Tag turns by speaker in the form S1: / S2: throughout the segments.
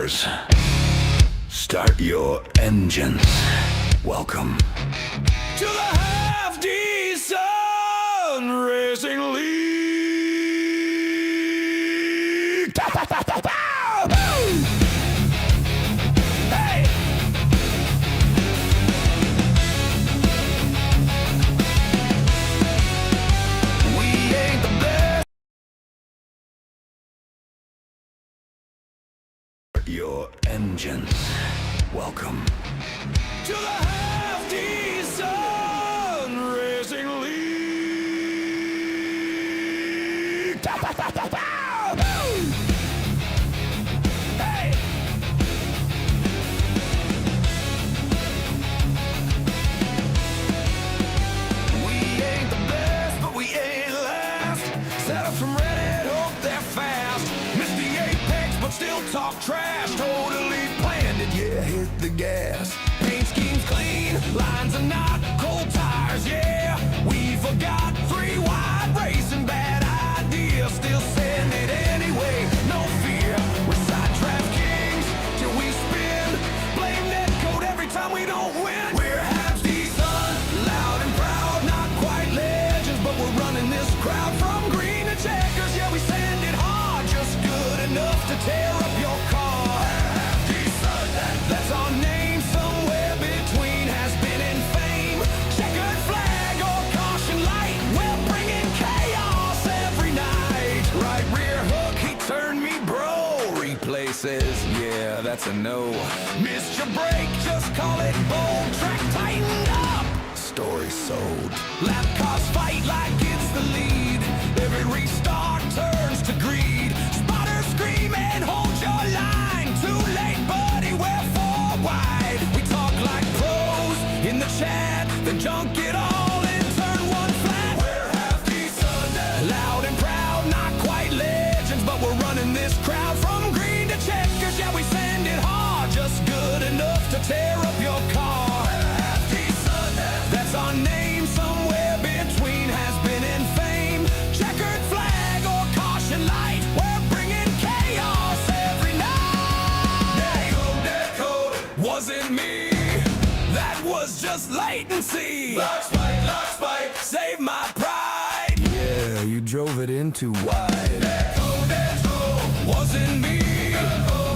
S1: cars. Start your engines. Welcome to the half-decent racing league. Hey! We ain't the best. Your engines. Welcome to the half-decent racing league. Hey! We ain't the best, but we ain't last. Set up from Reddit, hope they're fast. Missed the apex, but still talk trash. Totally planned it, yeah, hit the gas. Paint scheme's clean, lines are not cold tires, yeah. We forgot 3 wide racing, bad idea. Still send it anyway, no fear. We're sidetracked kings till we spin. Blame netcode every time we don't win. We're half decent, loud and proud, not quite legends, but we're running this crowd from green to checkers. Yeah, we send it hard, just good enough to tear up your car. Half decent, that's our name, somewhere between has been in fame. Checkered flag or caution light, we're bringing chaos every night. Right rear hook, he turned me bro. Replay says, yeah, that's a no. Missed your break, just call it bold. Track tightened up, story sold. Lap cars fight like it's the lead. Every restart turns to greed. Spotters screaming, hold your line. Too late, buddy, we're 4 wide. We talk like pros in the chat, then junk it all and turn 1 flat. We're half decent, loud and proud, not quite legends, but we're running this crowd from green to checkers. Yeah, we send it hard, just good enough to tear up your car. Half decent, that's our name, somewhere between has been in fame. Checkered flag or caution light, we're bringing chaos every night. Netcode, wasn't me, that was just latency. Lock spike, save my pride. Yeah, you drove it in too wide. Netcode, wasn't me,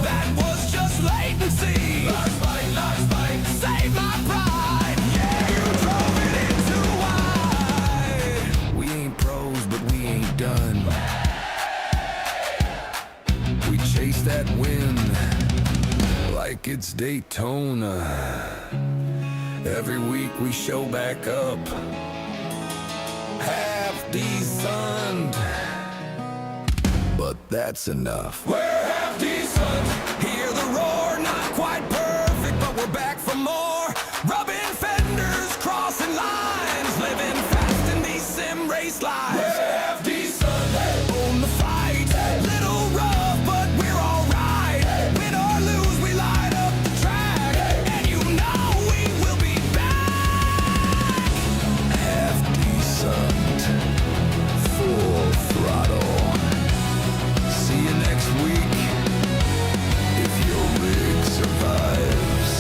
S1: that was just latency. Lock spike, save my pride. Yeah, you drove it in too wide. We ain't pros, but we ain't done. We chase that win like it's Daytona. Every week we show back up, half decent, but that's enough. We're half decent, hear the roar, not quite perfect, but we're back for more. Rubbing fenders, crossing lines, living fast in these sim race lives. We're half decent, own the fight, little rough, but we're alright. Win or lose, we light up the track, and you know we will be back. Half decent, full throttle. See you next week, if your rig survives.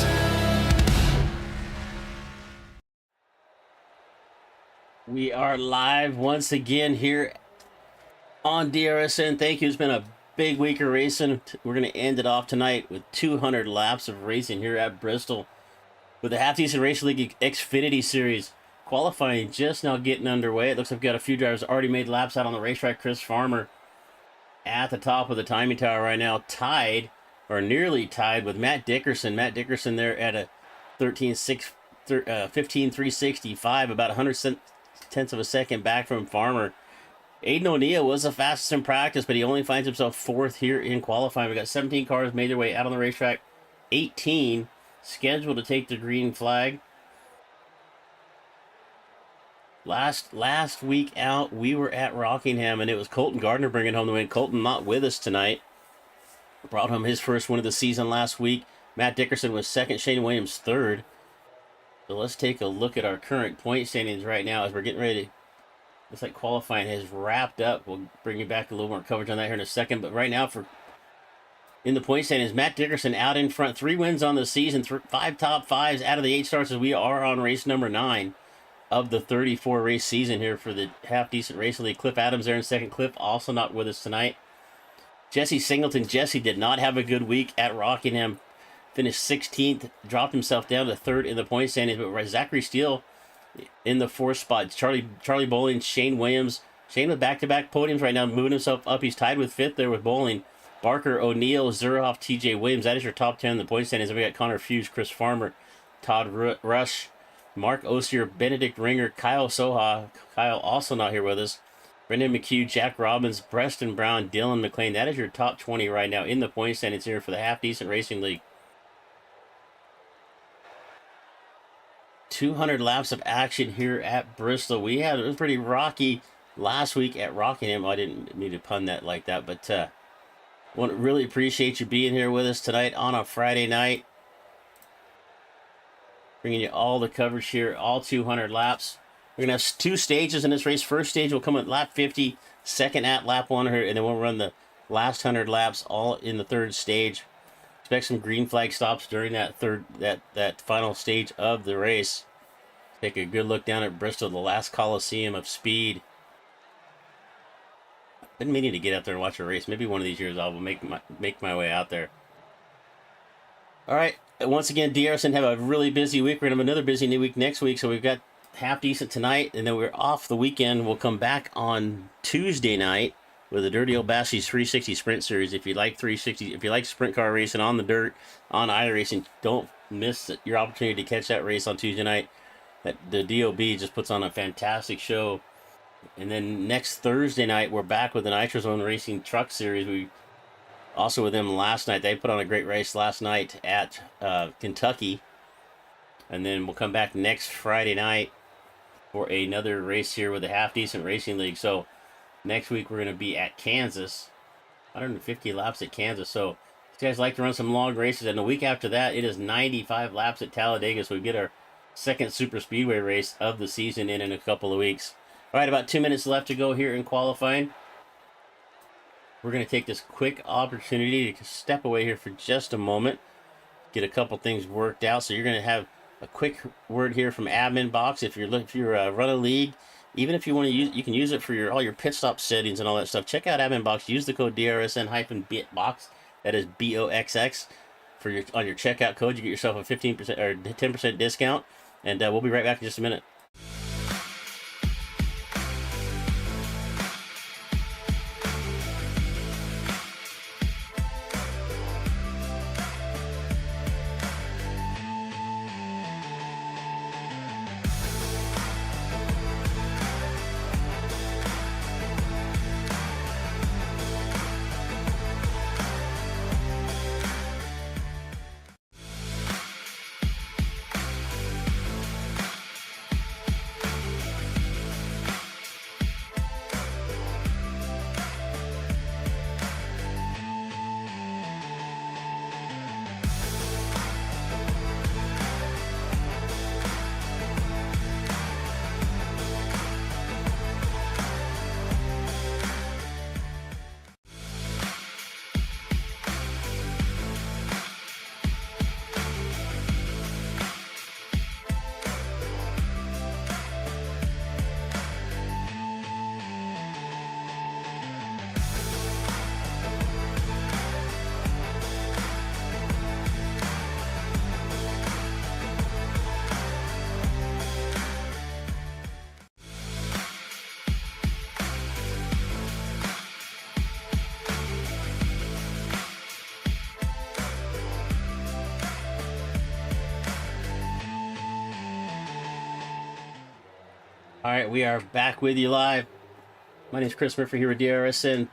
S2: We are live once again here on DRSN. Thank you. It's been a big week of racing. We're going to end it off tonight with 200 laps of racing here at Bristol with the Half-Decent Racing League Xfinity Series. Qualifying just now getting underway. It looks like we've got a few drivers already made laps out on the racetrack. Chris Farmer at the top of the timing tower right now, tied or nearly tied with Matt Dickerson. Matt Dickerson there at a 15.365, about 100 tenths of a second back from Farmer. Aiden O'Neill was the fastest in practice, but he only finds himself 4th here in qualifying. We got 17 cars made their way out on the racetrack, 18 scheduled to take the green flag. Last week out, we were at Rockingham, and it was Colton Gardner bringing home the win. Colton not with us tonight. Brought home his first win of the season last week. Matt Dickerson was 2nd, Shane Williams 3rd. So let's take a look at our current point standings right now as we're getting ready. Looks like qualifying has wrapped up. We'll bring you back a little more coverage on that here in a second. But right now, for in the point standings. Matt Dickerson out in front, 3 wins on the season, 5 top 5s out of the 8 starts as we are on race number 9 of the 34 race season here for the Half Decent Racing League. Cliff Adams there in second. Cliff also not with us tonight. Jesse Singleton. Jesse did not have a good week at Rockingham. Finished 16th, dropped himself down to 3rd in the point standings. But Zachary Steele in the 4th spot. Charlie Bowling, Shane Williams. Shane with back-to-back podiums right now, moving himself up. He's tied with 5th there with Bowling. Barker, O'Neill, Zuroff, TJ Williams. That is your top 10 in the point standings. And we got Connor Hughes, Chris Farmer, Todd Rush, Mark Osier, Benedict Ringer, Kyle Soha. Kyle also not here with us. Brendan McHugh, Jack Robbins, Preston Brown, Dylan McLean. That is your top 20 right now in the point standings here for the Half Decent Racing League. 200 laps of action here at Bristol. It was pretty rocky last week at Rockingham. I didn't mean to pun that like that, but want to really appreciate you being here with us tonight on a Friday night. Bringing you all the coverage here, all 200 laps. We're going to have 2 stages in this race. First stage will come at lap 50, second at lap 100, and then we'll run the last 100 laps all in the 3rd stage. Expect some green flag stops during that final stage of the race. Take a good look down at Bristol, the last Coliseum of speed. Been meaning to get out there and watch a race. Maybe one of these years I will make my way out there. All right. Once again, DRSN have a really busy week. We're going to have another busy new week next week. So we've got Half Decent tonight, and then we're off the weekend. We'll come back on Tuesday night with the Dirty Old Bassies 360 Sprint Series. If you like 360, if you like sprint car racing on the dirt, on iRacing, don't miss your opportunity to catch that race on Tuesday night. The DOB just puts on a fantastic show. And then next Thursday night, we're back with the Nitro Zone Racing Truck Series. We also with them last night. They put on a great race last night at Kentucky. And then we'll come back next Friday night for another race here with the Half Decent Racing League. So next week we're going to be at Kansas. 150 laps at Kansas. So if you guys like to run some long races, and the week after that, it is 95 laps at Talladega. So we get our second super speedway race of the season in a couple of weeks. All right, about 2 minutes left to go here in qualifying. We're going to take this quick opportunity to step away here for just a moment, get a couple things worked out. So you're going to have a quick word here from admin box. If you're run a league, even if you want to use, you can use it for all your pit stop settings and all that stuff. Check out admin box. Use the code DRSN-BOX. That is BOXX on your checkout code. You get yourself a 15% or 10% discount. And we'll be right back in just a minute. All right, we are back with you live. My name is Chris Murphy here with DRSN.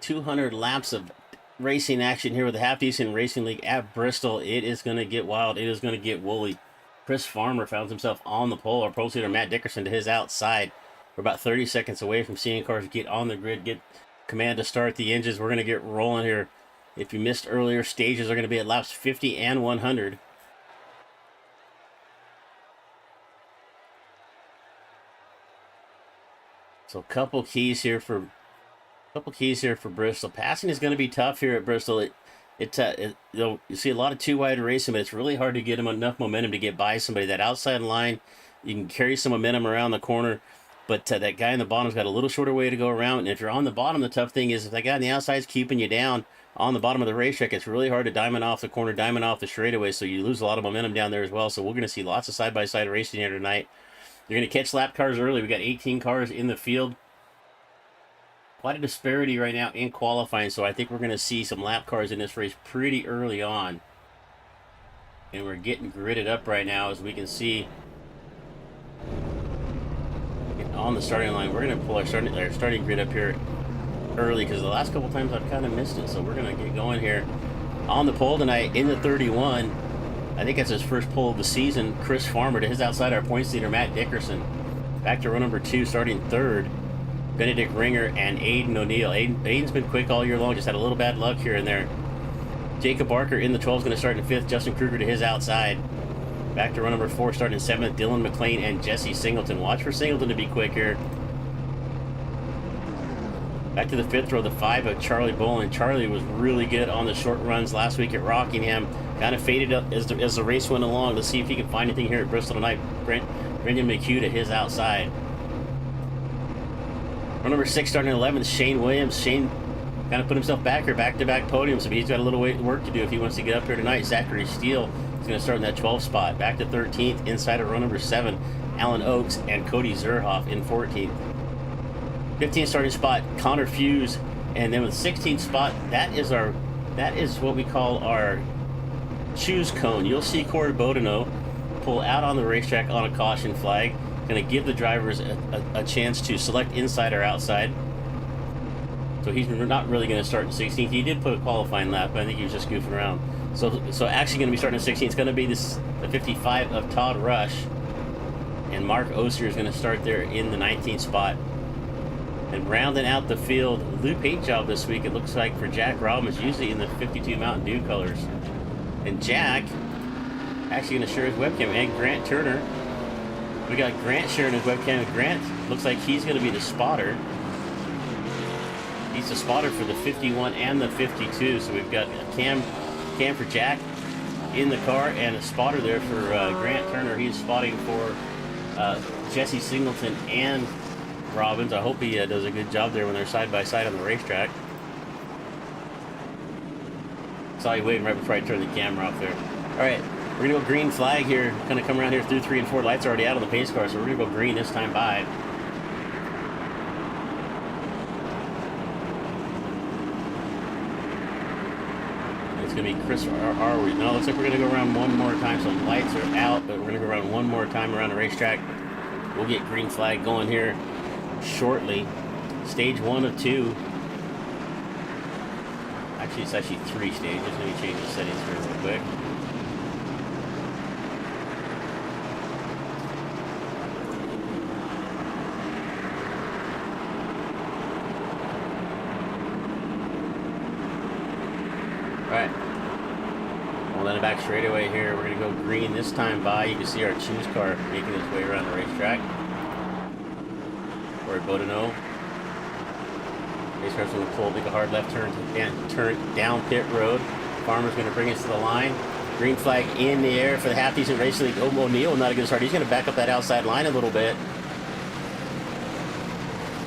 S2: 200 laps of racing action here with the Half Decent Racing League at Bristol. It is going to get wild. It is going to get woolly. Chris Farmer found himself on the pole. Our pro leader Matt Dickerson to his outside. We're about 30 seconds away from seeing cars get on the grid, get command to start the engines. We're going to get rolling here. If you missed earlier, stages are going to be at laps 50 and 100. So a couple keys here for Couple keys here for Bristol. Passing is going to be tough here at Bristol. You see a lot of two wide racing, but it's really hard to get them enough momentum to get by somebody. That outside line, you can carry some momentum around the corner, but that guy in the bottom's got a little shorter way to go around. And if you're on the bottom, the tough thing is if that guy on the outside is keeping you down on the bottom of the racetrack, it's really hard to diamond off the corner, diamond off the straightaway, so you lose a lot of momentum down there as well. So we're going to see lots of side-by-side racing here tonight. You're going to catch lap cars early. We got 18 cars in the field. Quite a disparity right now in qualifying, so I think we're going to see some lap cars in this race pretty early on. And we're getting gridded up right now, as we can see on the starting line. We're going to pull our starting grid up here early, because the last couple times I've kind of missed it, so we're going to get going here. On the pole tonight, in the 31, I think that's his first pole of the season, Chris Farmer. To his outside, our points leader, Matt Dickerson. Back to row number 2, starting third, Benedict Ringer and Aiden O'Neill. Aiden's been quick all year long, just had a little bad luck here and there. Jacob Barker in the 12 is going to start in 5th. Justin Kruger to his outside. Back to row number 4, starting 7th, Dylan McLean and Jesse Singleton. Watch for Singleton to be quick here. Back to the 5th row, the 5 of Charlie Bolin. Charlie was really good on the short runs last week at Rockingham. Kind of faded up as the race went along. Let's see if he can find anything here at Bristol tonight. Brendan McHugh to his outside. Row number 6, starting 11th, Shane Williams. Shane kind of put himself back here, back-to-back podiums, but he's got a little work to do if he wants to get up here tonight. Zachary Steele is going to start in that 12th spot. Back to 13th, inside of row number 7, Alan Oakes and Cody Zerhoff in 14th. 15th starting spot, Connor Fuse, and then with 16th spot, that is what we call our choose cone. You'll see Corey Bodeno pull out on the racetrack on a caution flag. Going to give the drivers a chance to select inside or outside. So he's not really going to start in 16th. He did put a qualifying lap, but I think he was just goofing around. So actually going to be starting in 16th. It's going to be the 55 of Todd Rush. And Mark Osier is going to start there in the 19th spot. And rounding out the field, Lou paint job this week, it looks like, for Jack Robbins, usually in the 52 Mountain Dew colors. And Jack actually going to share his webcam. And Grant Turner. We got Grant sharing his webcam. Grant looks like he's going to be the spotter. He's the spotter for the 51 and the 52. So we've got a cam for Jack in the car and a spotter there for Grant Turner. He's spotting for Jesse Singleton and Robbins. I hope he does a good job there when they're side by side on the racetrack. Saw you waiting right before I turned the camera off there. All right. We're going to go green flag here. Going to come around here through 3 and 4. Lights are already out on the pace car, so we're going to go green this time by. It's going to be Chris. No, looks like we're going to go around one more time. So lights are out, but we're going to go around one more time around the racetrack. We'll get green flag going here shortly. Stage 1 of 2. Actually, it's actually 3 stages. Let me change the settings here real quick. Alright, well then back straightaway here, we're going to go green this time by. You can see our choose car making its way around the racetrack. Corey Bodeno. Race car's going to pull, make a hard left turn down pit road. Farmer's going to bring us to the line. Green flag in the air for the Half Decent Racing League. O'Neill, not a good start. He's going to back up that outside line a little bit.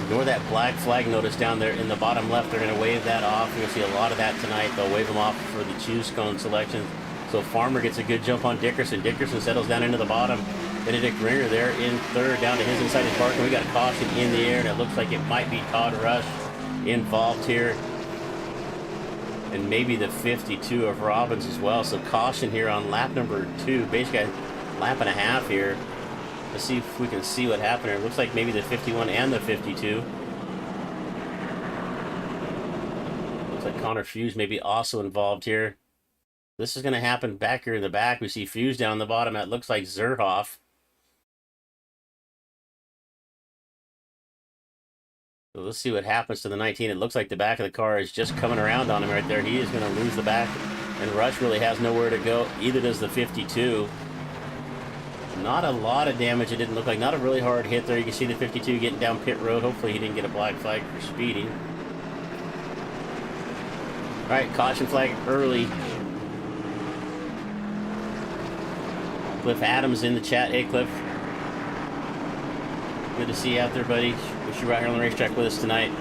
S2: Ignore that black flag notice down there in the bottom left. They're going to wave that off. You're going to see a lot of that tonight. They'll wave them off for the choose cone selection. So Farmer gets a good jump on Dickerson. Dickerson settles down into the bottom. Benedict Ringer there in 3rd, down to his inside his parking. We got a caution in the air, and it looks like it might be Todd Rush involved here. And maybe the 52 of Robbins as well. So caution here on lap number 2. Basically a lap and a half here. Let's see if we can see what happened here. It looks like maybe the 51 and the 52. Looks like Connor Fuse may be also involved here. This is going to happen back here in the back. We see Fuse down the bottom. That looks like Zerhoff. So let's see what happens to the 19. It looks like the back of the car is just coming around on him right there. He is going to lose the back. And Rush really has nowhere to go. Either does the 52. Not a lot of damage, it didn't look like. Not a really hard hit there. You can see the 52 getting down pit road. Hopefully he didn't get a black flag for speeding. Alright, caution flag early. Cliff Adams in the chat. Hey, Cliff. Good to see you out there, buddy. Wish you were out here on the racetrack with us tonight.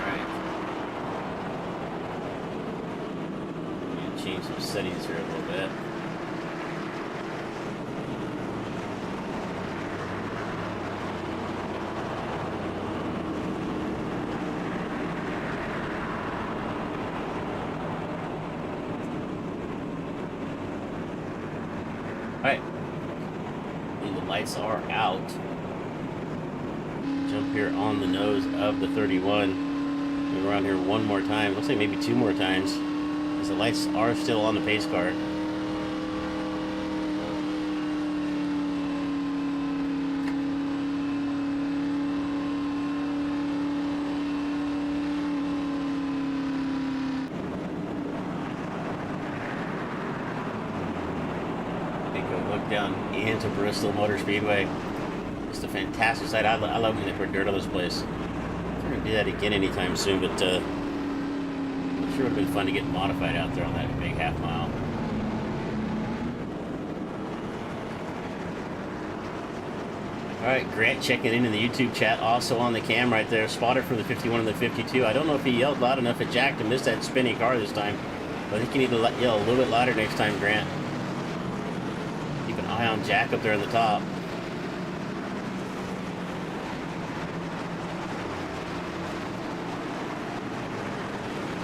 S2: Alright. Change some settings here a little bit. Alright, the lights are out. Jump here on the nose of the 31. We're around here one more time. Looks like maybe two more times. Because the lights are still on the pace car. Down into Bristol Motor Speedway. Just a fantastic sight. I love when they put dirt on this place. I'm not gonna do that again anytime soon, but I'm sure it would have been fun to get modified out there on that big half mile. Alright, Grant checking in the YouTube chat, also on the cam right there. Spotter from the 51 and the 52. I don't know if he yelled loud enough at Jack to miss that spinning car this time, but I think you need to yell a little bit louder next time, Grant. Eye on Jack up there on the top.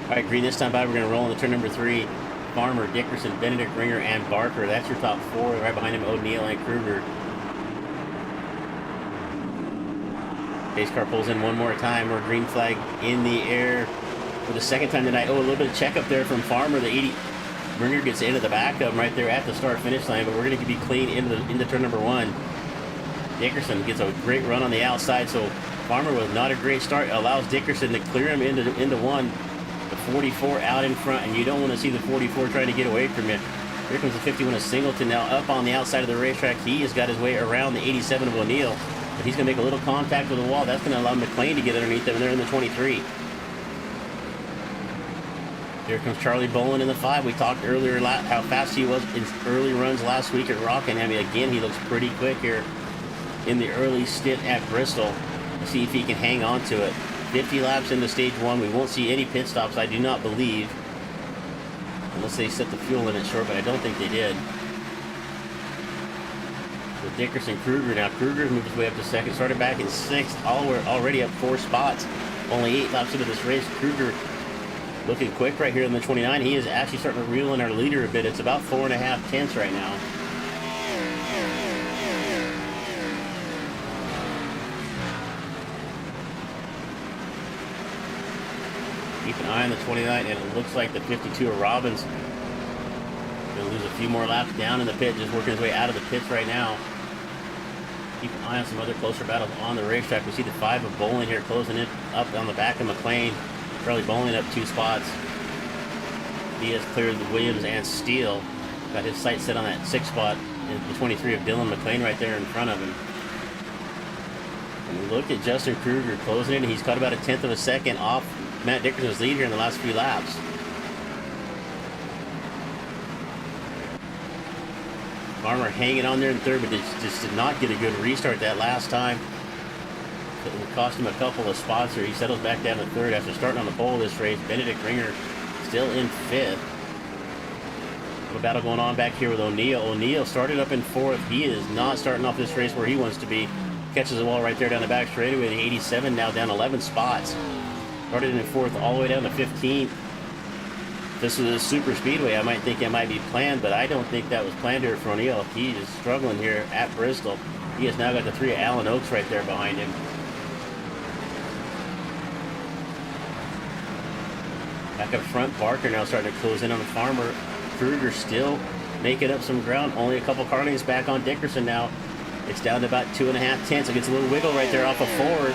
S2: Alright, green this time by. We're going to roll into turn number 3. Farmer, Dickerson, Benedict, Ringer, and Barker. That's your top 4. Right behind him, O'Neill and Kruger. Pace car pulls in one more time. We're green flag in the air for the second time tonight. Oh, a little bit of check up there from Farmer. The 80. Ringer gets into the back of him right there at the start-finish line, but we're going to be clean into turn number 1. Dickerson gets a great run on the outside, so Farmer with not a great start allows Dickerson to clear him into 1. The 44 out in front, and you don't want to see the 44 trying to get away from it. Here comes the 51 of Singleton now up on the outside of the racetrack. He has got his way around the 87 of O'Neill, but he's going to make a little contact with the wall. That's going to allow McLean to get underneath them, and they're in the 23. Here comes Charlie Bolin in the 5. We talked earlier how fast he was in early runs last week at Rockingham. Again, he looks pretty quick here in the early stint at Bristol. Let's see if he can hang on to it. 50 laps into stage 1. We won't see any pit stops, I do not believe. Unless they set the fuel limit short, but I don't think they did. With Dickerson, Kruger now. Kruger's moved his way up to second. Started back in 6th. Already up 4 spots. Only 8 laps into this race. Kruger looking quick right here in the 29. He is actually starting to reel in our leader a bit. It's about 4.5 tenths right now. Keep an eye on the 29, and it looks like the 52 of Robbins going to lose a few more laps down in the pit, just working his way out of the pits right now. Keep an eye on some other closer battles on the racetrack. We see the 5 of Bowling here closing it up on the back of McLean. Charlie Bowling up 2 spots. Diaz cleared the Williams and Steele. Got his sight set on that 6th spot. And the 23 of Dylan McLean right there in front of him. And look at Justin Kruger closing it. He's caught about 1/10 of a second off Matt Dickerson's lead here in the last few laps. Farmer hanging on there in 3rd, but just did not get a good restart that last time. It cost him a couple of spots here. He settles back down to 3rd after starting on the pole of this race. Benedict Ringer still in 5th. A battle going on back here with O'Neill. O'Neill started up in 4th. He is not starting off this race where he wants to be. Catches the wall right there down the back straightaway. The 87 now down 11 spots. Started in 4th all the way down to 15th. This is a super speedway. I might think it might be planned, but I don't think that was planned here for O'Neill. He is struggling here at Bristol. He has now got the 3 of Allen Oaks right there behind him. Back up front, Barker now starting to close in on the Farmer. Kruger still making up some ground. Only a couple car lengths back on Dickerson now. It's down to about 2.5 tenths. It gets a little wiggle right there off of Ford.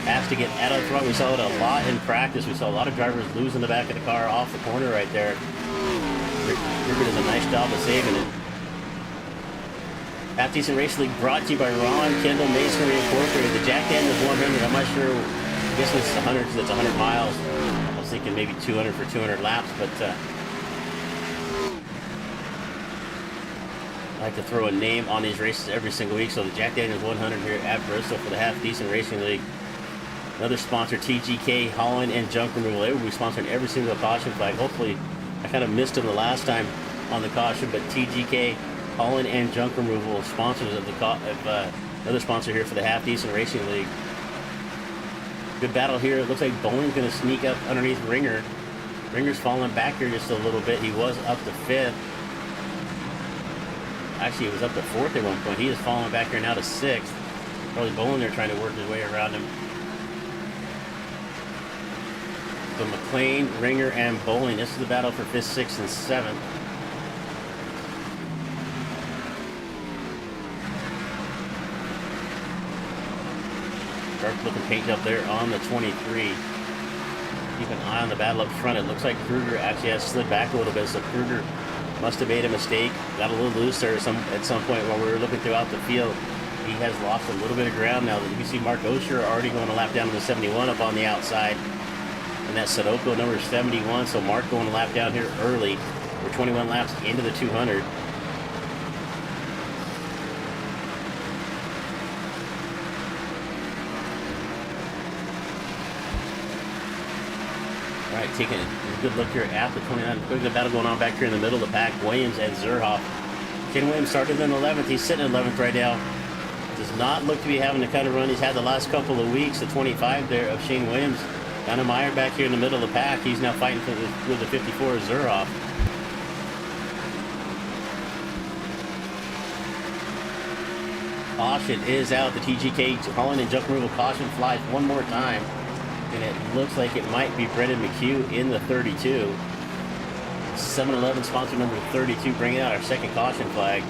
S2: Has to get out of the front. We saw it a lot in practice. We saw a lot of drivers losing the back of the car off the corner right there. Kruger does a nice job of saving it. Half Decent Race League brought to you by Ron Kendall Masonry Incorporated. The Jack Daniels 100, I'm not sure, I guess it's 100 because it's 100 miles. I was thinking maybe 200 for 200 laps, but I like to throw a name on these races every single week. So the Jack Daniels 100 here at Bristol for the Half Decent Racing League. Another sponsor, TGK Hauling and Junk Removal. They will be sponsoring every single caution flag. Hopefully, I kind of missed them the last time on the caution, but TGK Hauling and Junk Removal, sponsors of the another sponsor here for the Half Decent Racing League. Good battle here. It looks like Bowling's going to sneak up underneath Ringer. Ringer's falling back here just a little bit. He was up to 5th. Actually, he was up to 4th at one point. He is falling back here now to 6th. Probably Bowling there trying to work his way around him. So McLean, Ringer, and Bowling. This is the battle for 5th, 6th, and 7th. Dark looking paint up there on the 23. Keep an eye on the battle up front. It looks like Kruger actually has slid back a little bit, so Kruger must have made a mistake. Got a little loose there at some point while we were looking throughout the field. He has lost a little bit of ground now. You can see Mark Osher already going a lap down to the 71 up on the outside. And that's Sadoko number 71. So Mark going a lap down here early. We're 21 laps into the 200. All right, taking a good look here at the 29. Look at the battle going on back here in the middle of the pack. Williams and Zerhoff. Ken Williams started in 11th. He's sitting in 11th right now. Does not look to be having the kind of run he's had the last couple of weeks. The 25 there of Shane Williams. Donna Meyer back here in the middle of the pack. He's now fighting with the 54 of Zerhoff. Caution is out. The TGK Hauling and Junk Removal caution flies one more time. And it looks like it might be Brendan McHugh in the 32. 7-Eleven sponsor number 32 bringing out our second caution flag.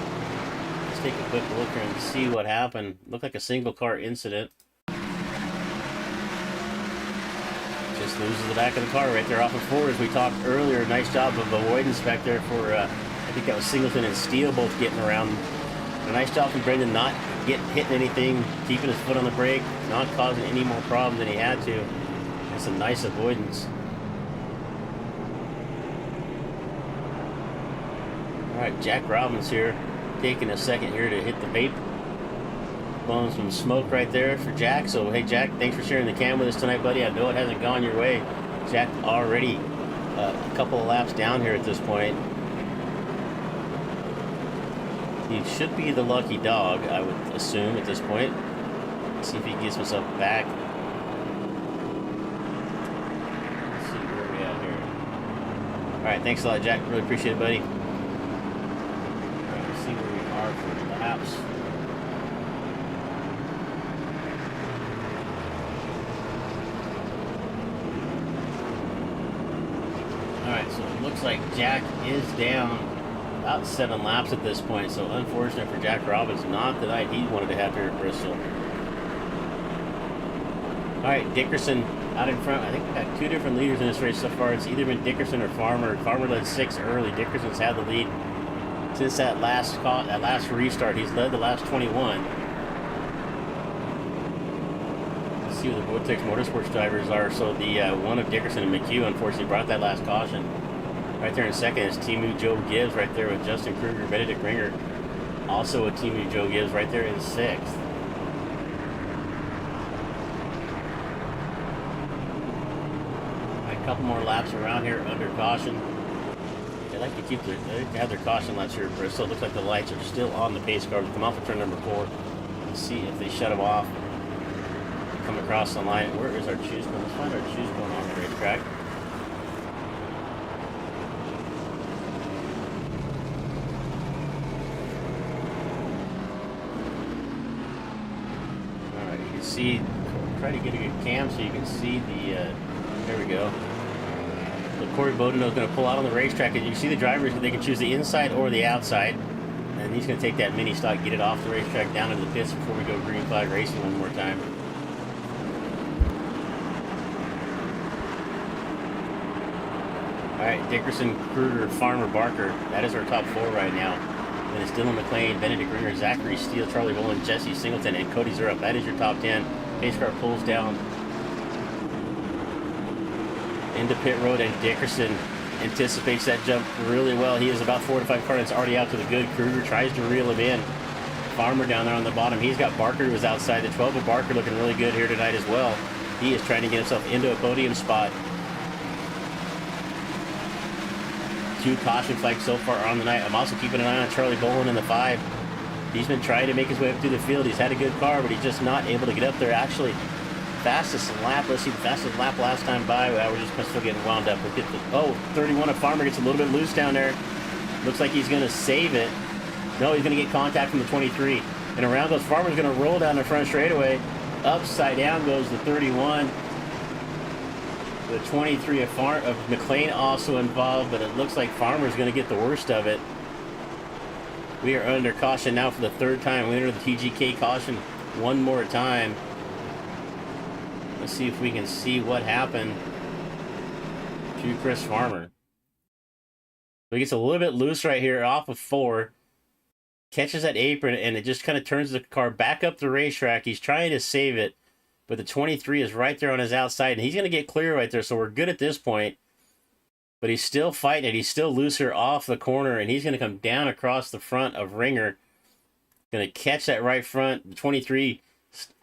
S2: Let's take a quick look here and see what happened. Looked like a single car incident. Just loses the back of the car right there off of 4 as we talked earlier. Nice job of avoidance back there for, I think that was Singleton and Steele both getting around. A nice job from Brendan not hitting anything, keeping his foot on the brake, not causing any more problems than he had to. And some nice avoidance. Alright, Jack Robbins here, taking a second here to hit the vape. Blowing some smoke right there for Jack. So, hey Jack, thanks for sharing the cam with us tonight, buddy. I know it hasn't gone your way. Jack already a couple of laps down here at this point. He should be the lucky dog, I would assume, at this point. Let's see if he gets himself back. Let's see where we at here. Alright, thanks a lot, Jack. Really appreciate it, buddy. Alright, let's see where we are for laps. Alright, so it looks like Jack is down about 7 laps at this point, so unfortunate for Jack Robbins. Not the night he wanted to have here at Bristol. Alright, Dickerson out in front. I think we've got 2 different leaders in this race so far. It's either been Dickerson or Farmer. Farmer led 6 early. Dickerson's had the lead since that last restart. He's led the last 21. Let's see who the Vortex Motorsports drivers are. So the one of Dickerson and McHugh unfortunately brought that last caution. Right there in second is Timu Joe Gibbs right there with Justin Kruger, Benedict Ringer. Also a Timu Joe Gibbs right there in 6th. A couple more laps around here under caution. They like to have their caution laps here at Bristol. It looks like the lights are still on the pace car. We come off of turn number 4. Let's see if they shut them off. Come across the line. Where is our choose going? Let's find our choose going on the racetrack. See, try to get a good cam so you can see the, there we go. So Corey Bodenow is going to pull out on the racetrack, and you see the drivers, they can choose the inside or the outside. And he's going to take that mini stock, get it off the racetrack down into the pits before we go green flag racing one more time. Alright, Dickerson, Kruger, Farmer, Barker. That is our top 4 right now. Then it's Dylan McLean, Benedict Ringer, Zachary Steele, Charlie Rowland, Jesse Singleton, and Cody Zurup. That is your top 10. Pace car pulls down into pit road, and Dickerson anticipates that jump really well. He is about 4 to 5 car lengths already out to the good. Kruger tries to reel him in. Farmer down there on the bottom. He's got Barker, who was outside. The 12 of Barker looking really good here tonight as well. He is trying to get himself into a podium spot. 2 caution flags so far on the night. I'm also keeping an eye on Charlie Bolin in the 5. He's been trying to make his way up through the field. He's had a good car, but he's just not able to get up there. Actually, fastest lap. Let's see, the fastest lap last time by. We're just still getting wound up. We'll get the 31 of Farmer gets a little bit loose down there. Looks like he's going to save it. No, he's going to get contact from the 23. And around goes Farmer's going to roll down the front straightaway. Upside down goes the 31. The 23 of McLean also involved, but it looks like Farmer's going to get the worst of it. We are under caution now for the 3rd time. We enter the TGK caution one more time. Let's see if we can see what happened to Chris Farmer. So he gets a little bit loose right here off of 4. Catches that apron, and it just kind of turns the car back up the racetrack. He's trying to save it, but the 23 is right there on his outside, and he's going to get clear right there, so we're good at this point. But he's still fighting it. He's still looser off the corner, and he's going to come down across the front of Ringer. Going to catch that right front. The 23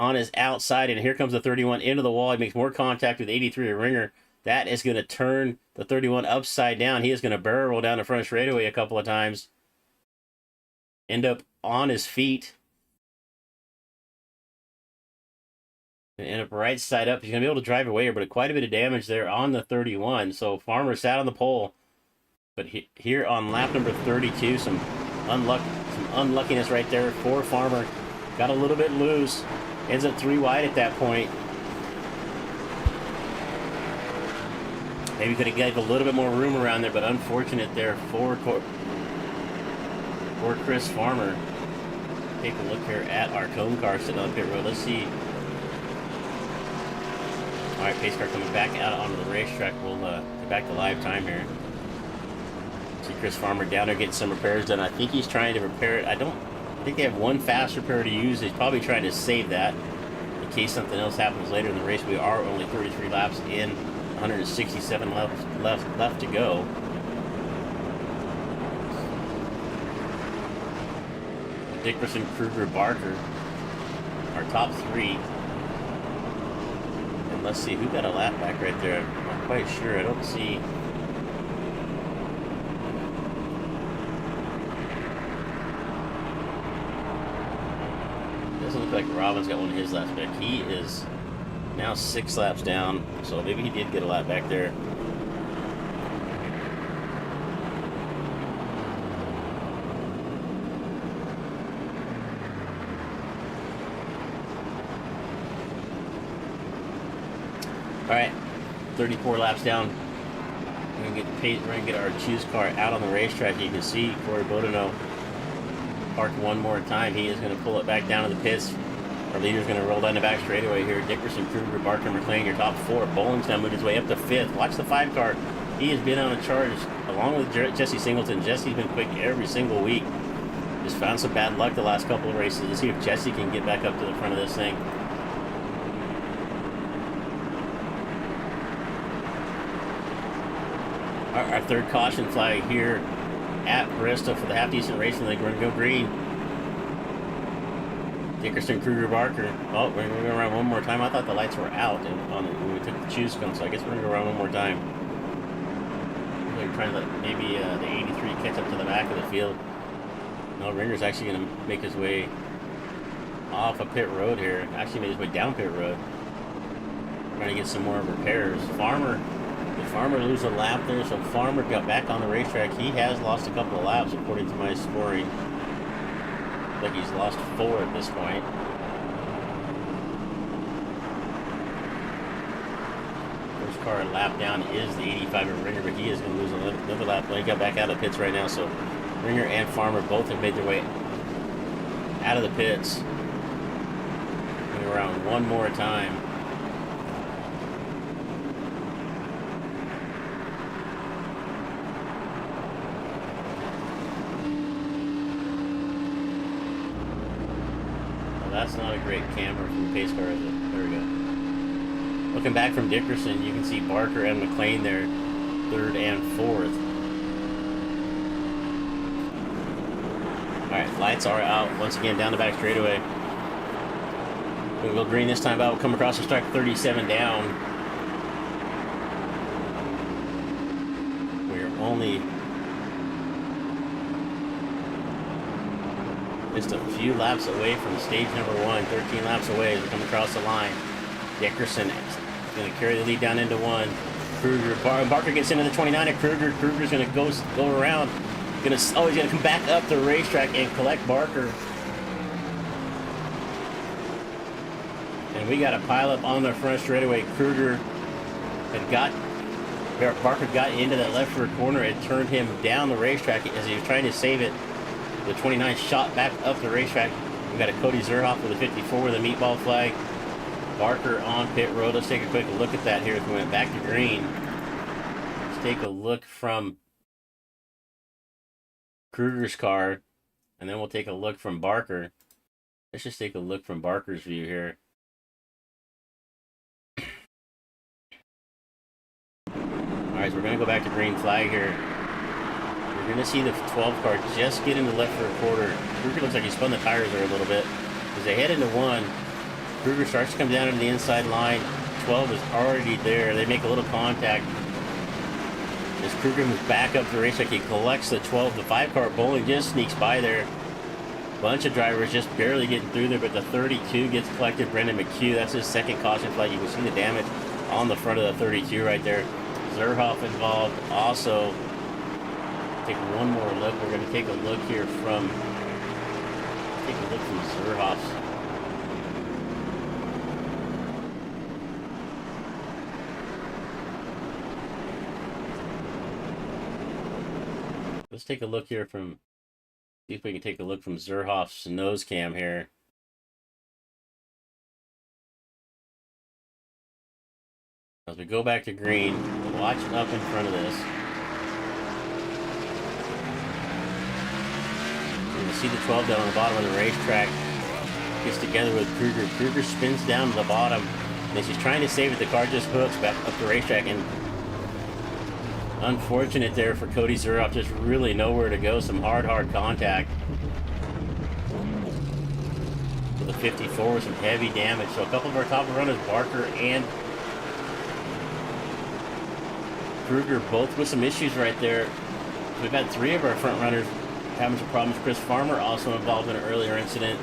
S2: on his outside, and here comes the 31 into the wall. He makes more contact with 83 of Ringer. That is going to turn the 31 upside down. He is going to barrel roll down the front straightaway a couple of times. End up on his feet. End up right side up. He's going to be able to drive away here, but quite a bit of damage there on the 31. So Farmer sat on the pole. But here on lap number 32, some unluckiness right there for Farmer. Got a little bit loose. Ends up 3 wide at that point. Maybe could have gave a little bit more room around there, but unfortunate there for Chris Farmer. Take a look here at our cone car sitting on the pit road. Let's see. All right, pace car coming back out onto the racetrack. We'll get back to live time here. See Chris Farmer down there getting some repairs done. I think he's trying to repair it. I think they have one fast repair to use. He's probably trying to save that in case something else happens later in the race. We are only 33 laps in, 167 left to go. Dickerson, Kruger, Barker, our top 3. And let's see, who got a lap back right there? I'm not quite sure. I don't see. Doesn't look like Robin's got one of his laps back. He is now 6 laps down, so maybe he did get a lap back there. All right, 34 laps down. We're gonna get our choose car out on the racetrack. You can see Corey Bodeno parked one more time. He is going to pull it back down to the pits. Our leader's going to roll down the back straightaway here. Dickerson, Kruger, Barker, McLean, your top 4. Bolling's now moved his way up to 5th. Watch the 5 car. He has been on a charge along with Jesse Singleton. Jesse's been quick every single week. Just found some bad luck the last couple of races. Let's see if Jesse can get back up to the front of this thing. Our 3rd caution flag here at Bristol for the half-decent racing league. We're going to go green. Dickerson, Kruger, Barker. Oh, we're going to go around one more time. I thought the lights were out when we took the choose cone, so I guess we're going to go around one more time. We're trying to let maybe the 83 catch up to the back of the field. No, Ringer's actually going to make his way off a pit road here. Actually made his way down pit road. Trying to get some more repairs. Farmer lose a lap there, so Farmer got back on the racetrack. He has lost a couple of laps according to my scoring. I think he's lost 4 at this point. First car lap down is the 85 of Ringer, but he is going to lose another lap. He got back out of the pits right now, so Ringer and Farmer both have made their way out of the pits. Going around one more time. Well, that's not a great camera from the pace car, is it? There we go. Looking back from Dickerson, you can see Barker and McLean there, 3rd and 4th. Alright, lights are out. Once again, down the back straightaway. We'll go green this time, but we'll come across the strike 37 down. We're only just a few laps away from stage number 1, 13 laps away as we come across the line. Dickerson is going to carry the lead down into 1. Barker gets into the 29 at Kruger. Kruger's going to go around. He's going to come back up the racetrack and collect Barker. And we got a pile up on the front straightaway. Barker got into that left rear corner and turned him down the racetrack as he was trying to save it. The 29 shot back up the racetrack. We got a Cody Zerhoff with a 54 with a meatball flag. Barker on pit road. Let's take a quick look at that here as we went back to green. Let's take a look from Kruger's car, and then we'll take a look from Barker. Let's just take a look from Barker's view here. Alright, so we're going to go back to green flag here. We're going to see the 12 car just get into the left rear quarter. Kruger looks like he spun the tires there a little bit. As they head into 1, Kruger starts to come down into the inside line. 12 is already there. They make a little contact. As Kruger moves back up the racetrack, he collects the 12. The 5 car Bowling just sneaks by there. Bunch of drivers just barely getting through there, but the 32 gets collected. Brendan McHugh, that's his second caution flag. You can see the damage on the front of the 32 right there. Zerhoff involved also. Take one more look. We're going to take a look here from Zerhoff's. Let's take a look here from, see if we can take a look from Zerhoff's nose cam here. As we go back to green, watch up in front of this. You can see the 12 down on the bottom of the racetrack. Gets together with Kruger. Kruger spins down to the bottom. And as he's trying to save it, the car just hooks back up the racetrack. And unfortunate there for Cody Zerhoff, just really nowhere to go. Some hard contact. With the 54 with some heavy damage. So a couple of our top runners, Barker and Kruger, both with some issues right there. We've had 3 of our front runners having some problems. Chris Farmer also involved in an earlier incident.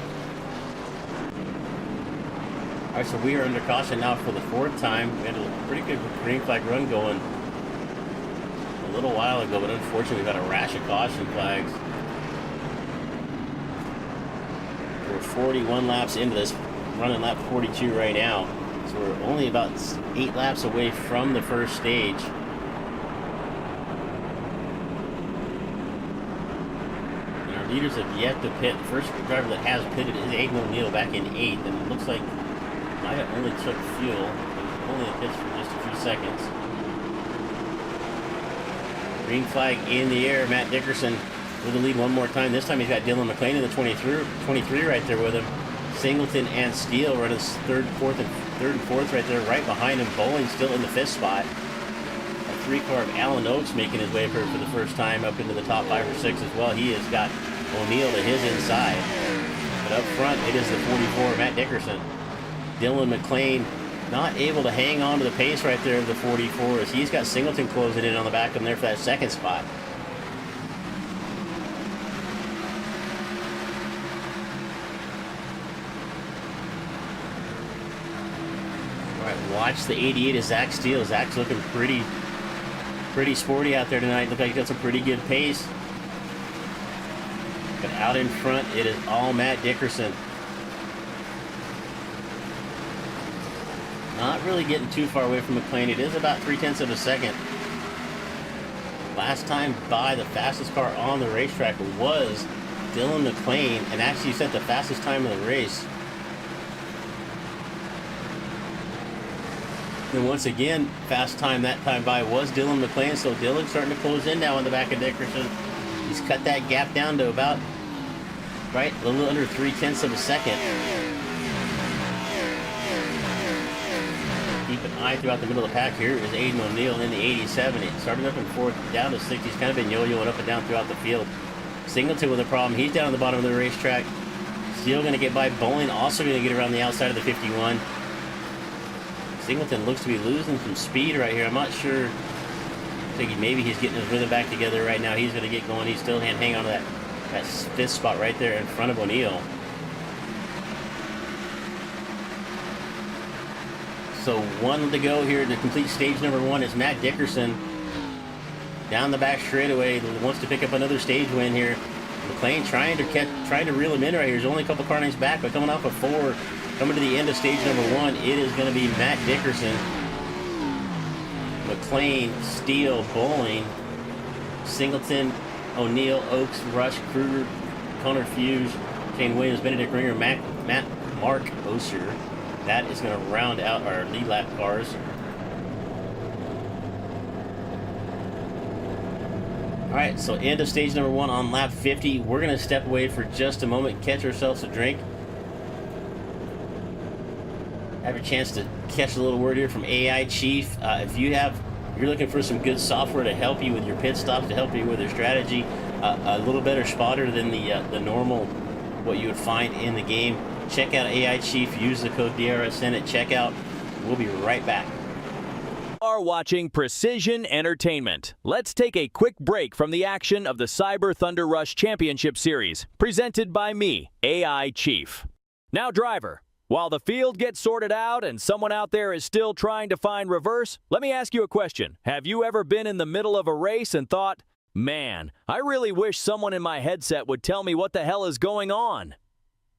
S2: Alright, so we are under caution now for the 4th time. We had a pretty good green flag run going a little while ago, but unfortunately we got a rash of caution flags. We're 41 laps into this, running lap 42 right now. So we're only about 8 laps away from the first stage. Leaders have yet to pit. The first driver that has pitted is Aiden O'Neill back in 8th, and it looks like might have only took fuel. It was only a pitch for just a few seconds. Green flag in the air. Matt Dickerson with the lead one more time. This time he's got Dylan McLean in the 23 right there with him. Singleton and Steele running 3rd and 4th right there, right behind him. Bowling still in the 5th spot. A 3-car of Alan Oakes making his way for the first time up into the top 5 or 6 as well. He has got O'Neill to his inside. But up front, it is the 44, Matt Dickerson. Dylan McLean not able to hang on to the pace right there of the 44 as he's got Singleton closing in on the back of him there for that 2nd spot. Alright, watch the 88 of Zach Steele. Zach's looking pretty sporty out there tonight. Looks like he's got some pretty good pace. But out in front, it is all Matt Dickerson. Not really getting too far away from McLean. It is about 0.3 of a second. Last time by, the fastest car on the racetrack was Dylan McLean, and actually set the fastest time of the race. And once again, fast time that time by was Dylan McLean. So Dylan's starting to close in now on the back of Dickerson. He's cut that gap down to about, right, a little under 0.3 of a second. eye throughout the middle of the pack here is Aiden O'Neill in the 87. It started up in fourth, down to sixth. He's kind of been yo-yoing up and down throughout the field. Singleton with a problem. He's down at the bottom of the racetrack. Steele going to get by. Bowling also going to get around the outside of the 51. Singleton looks to be losing some speed right here. I'm not sure. I think maybe he's getting his rhythm back together right now. He's going to get going. He's still hanging on to that fifth spot right there in front of O'Neill. So one to go here to complete stage number one is Matt Dickerson. Down the back straightaway, wants to pick up another stage win here. McLean trying to reel him in right here. There's only a couple car names back, but coming off of 4, coming to the end of stage number 1, it is going to be Matt Dickerson, McLean, Steele, Bowling, Singleton, O'Neill, Oaks, Rush, Kruger, Connor Fuse, Shane Williams, Benedict Ringer, Mark Oser. That is going to round out our lead lap cars. Alright, so end of stage number 1 on lap 50. We're going to step away for just a moment, catch ourselves a drink. Have a chance to catch a little word here from AI Chief. If you're looking for some good software to help you with your pit stops, to help you with your strategy, a little better spotter than the normal, what you would find in the game, check out AI Chief. Use the code DRSN at checkout. We'll be right back.
S3: Are watching Precision Entertainment. Let's take a quick break from the action of the Cyber Thunder Rush Championship Series, presented by me, AI Chief. Now, driver, while the field gets sorted out and someone out there is still trying to find reverse, let me ask you a question. Have you ever been in the middle of a race and thought, man, I really wish someone in my headset would tell me what the hell is going on?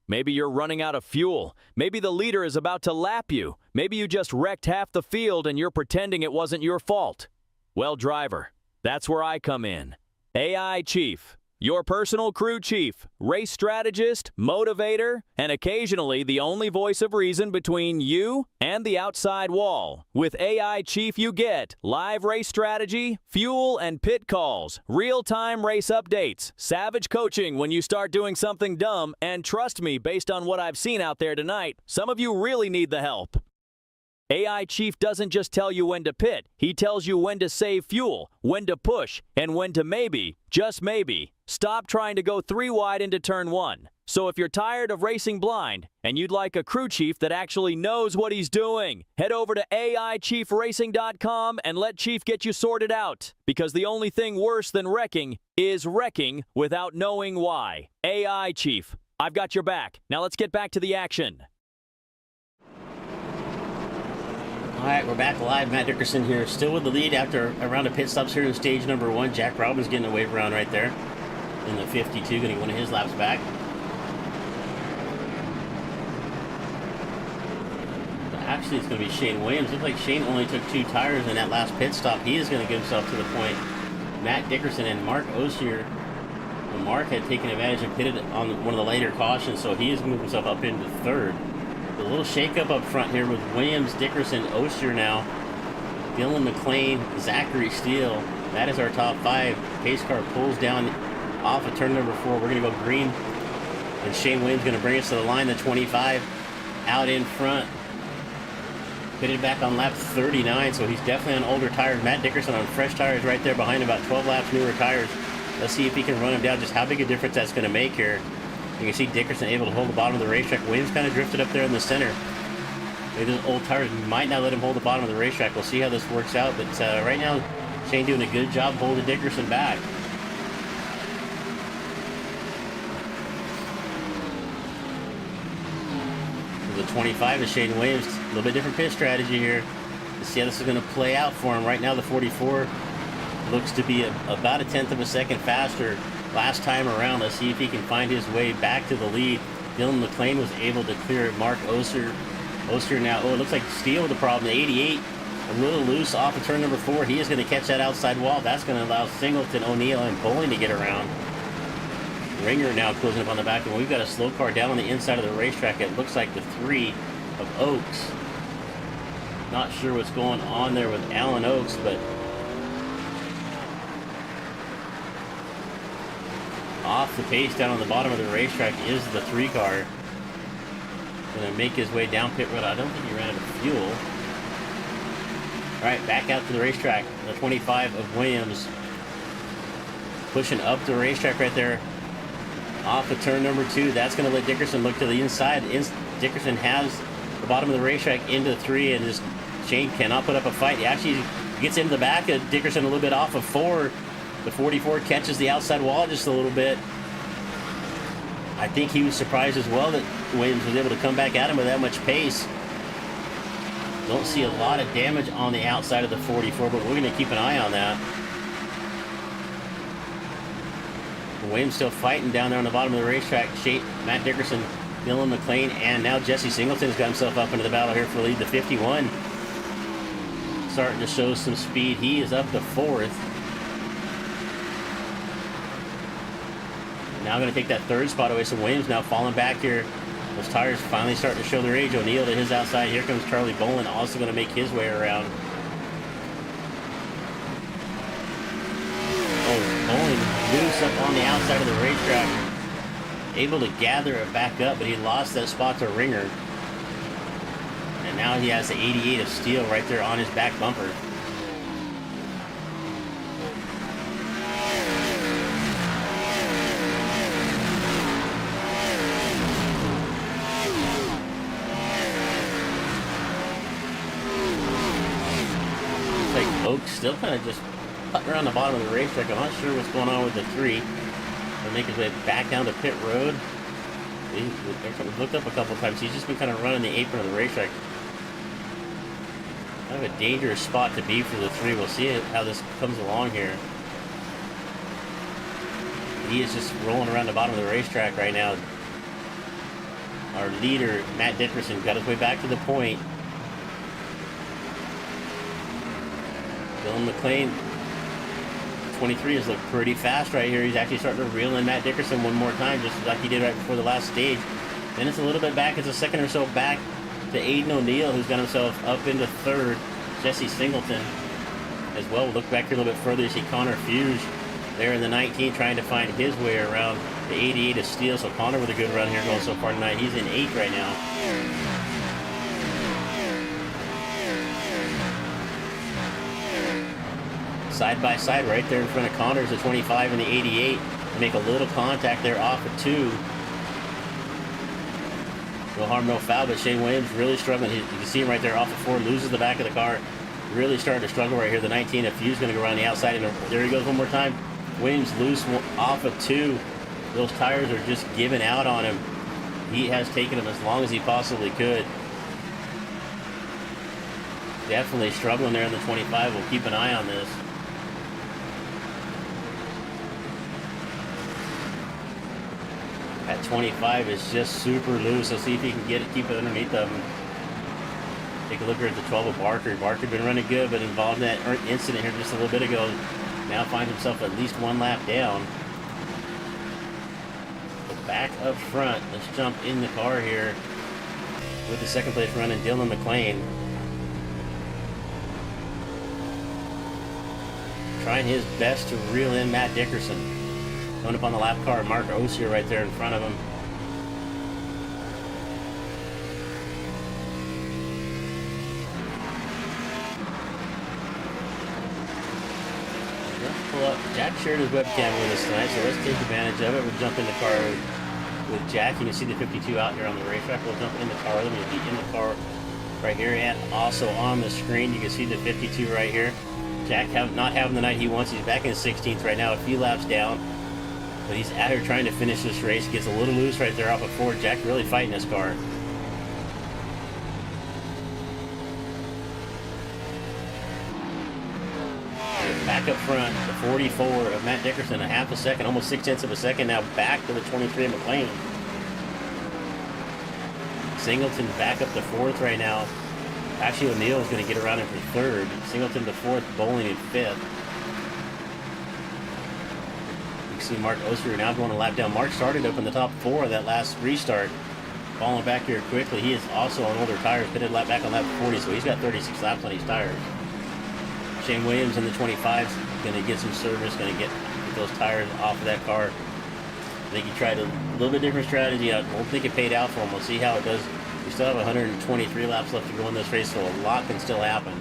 S3: Maybe you're running out of fuel. Maybe the leader is about to lap you. Maybe you just wrecked half the field and you're pretending it wasn't your fault. Well, driver, that's where I come in. AI Chief, your personal crew chief, race strategist, motivator, and occasionally the only voice of reason between you and the outside wall. With AI Chief, you get live race strategy, fuel and pit calls, real-time race updates, savage coaching when you start doing something dumb, and trust me, based on what I've seen out there tonight, some of you really need the help. AI Chief doesn't just tell you when to pit, he tells you when to save fuel, when to push, and when to maybe, just maybe, stop trying to go 3 wide into turn 1. So if you're tired of racing blind, and you'd like a crew chief that actually knows what he's doing, head over to AIChiefRacing.com and let Chief get you sorted out. Because the only thing worse than wrecking is wrecking without knowing why. AI Chief, I've got your back. Now let's get back to the action.
S2: All right, we're back live. Matt Dickerson here, still with the lead after a round of pit stops here in stage number 1. Jack Robbins getting a wave around right there in the 52, going to get one of his laps back. But actually, it's going to be Shane Williams. Looks like Shane only took 2 tires in that last pit stop. He is going to get himself to the point. Matt Dickerson and Mark Osier. Well, Mark had taken advantage and pitted on one of the later cautions, so he has moved himself up into 3rd. A little shake-up up front here with Williams, Dickerson, Oster now, Dylan McLean, Zachary Steele. That is our top 5. Pace car pulls down off of turn number 4. We're going to go green, and Shane Williams going to bring us to the line, the 25, out in front. Pitted back on lap 39, so he's definitely on older tires. Matt Dickerson on fresh tires right there behind him, about 12 laps newer tires. Let's see if he can run him down, just how big a difference that's going to make here. You can see Dickerson able to hold the bottom of the racetrack. Williams kind of drifted up there in the center. Maybe those old tires might not let him hold the bottom of the racetrack. We'll see how this works out. But right now, Shane doing a good job holding Dickerson back. The 25 is Shane Williams. A little bit different pit strategy here. Let's see how this is going to play out for him. Right now, the 44 looks to be about a 1/10 of a second faster last time around. Let's see if he can find his way back to the lead. Dylan McLean was able to clear it. Mark Oster now, it looks like Steele with the problem. The 88, a little loose off of turn number 4. He is going to catch that outside wall. That's going to allow Singleton, O'Neill, and Bowling to get around. Ringer now closing up on the back, and we've got a slow car down on the inside of the racetrack. It looks like the 3 of Oaks. Not sure what's going on there with Alan Oaks, but off the pace down on the bottom of the racetrack is the 3 car. Going to make his way down pit road. I don't think he ran out of fuel. All right, back out to the racetrack. The 25 of Williams pushing up the racetrack right there. Off of turn number 2. That's going to let Dickerson look to the inside. Dickerson has the bottom of the racetrack into 3, and just Shane cannot put up a fight. He actually gets into the back of Dickerson a little bit off of 4. The 44 catches the outside wall just a little bit. I think he was surprised as well that Williams was able to come back at him with that much pace. Don't see a lot of damage on the outside of the 44, but we're going to keep an eye on that. Williams still fighting down there on the bottom of the racetrack. Matt Dickerson, Dylan McLean, and now Jesse Singleton's got himself up into the battle here for lead. The 51 starting to show some speed. He is up to 4th. Now going to take that 3rd spot away. So Williams now falling back here. Those tires finally starting to show their age. O'Neal to his outside. Here comes Charlie Bolin, also going to make his way around. Oh, Bolin loose up on the outside of the racetrack. Able to gather it back up, but he lost that spot to Ringer. And now he has the 88 of steel right there on his back bumper. Oaks still kind of just putting around the bottom of the racetrack. I'm not sure what's going on with the 3. He'll make his way back down to pit road. We've looked up a couple times. He's just been kind of running the apron of the racetrack. Kind of a dangerous spot to be for the 3. We'll see how this comes along here. He is just rolling around the bottom of the racetrack right now. Our leader, Matt Dickerson, got his way back to the point. Dylan McLean, 23, has looked pretty fast right here. He's actually starting to reel in Matt Dickerson one more time, just like he did right before the last stage. Then it's a little bit back. It's a second or so back to Aiden O'Neal, who's got himself up into 3rd. Jesse Singleton as well. We'll look back here a little bit further. You see Connor Fuge there in the 19 trying to find his way around the 88 of steel. So Connor with a good run here going so far tonight. He's in 8th right now. Side by side right there in front of Connors, the 25 and the 88. They make a little contact there off of 2. No harm, no foul, but Shane Williams really struggling. You can see him right there off of 4, loses the back of the car. Really starting to struggle right here. The 19, if Few's going to go around the outside, and there he goes one more time. Williams loose off of 2. Those tires are just giving out on him. He has taken him as long as he possibly could. Definitely struggling there in the 25. We'll keep an eye on this. That 25 is just super loose. Let's see if he can keep it underneath them. Take a look here at the 12 of Barker. Barker been running good, but involved in that incident here just a little bit ago. Now finds himself at least 1 lap down. But back up front, let's jump in the car here with the 2nd place running Dylan McLean. Trying his best to reel in Matt Dickerson. Going up on the lap car, Mark Osier right there in front of him. Let's pull up. Jack shared his webcam with us tonight, so let's take advantage of it. We'll jump in the car with Jack. You can see the 52 out here on the racetrack. We'll jump in the car. Let me be in the car right here, and also on the screen you can see the 52 right here. Jack not having the night he wants. He's back in 16th right now, a few laps down. But he's out here trying to finish this race. Gets a little loose right there off of 4. Jack really fighting this car. Back up front, the 44 of Matt Dickerson, a half a second, almost 6/10 of a second now back to the 23 of McLean. Singleton back up to 4th right now. Actually, O'Neal is going to get around him for 3rd. Singleton to 4th, Bowling in 5th. See Mark Oster now going a lap down. Mark started up in the top 4 of that last restart. Falling back here quickly. He is also on older tires, pitted lap back on lap 40, so he's got 36 laps on these tires. Shane Williams in the 25s going to get some service, going to get those tires off of that car. I think he tried a little bit different strategy. I don't think it paid out for him. We'll see how it does. We still have 123 laps left to go in this race, so a lot can still happen.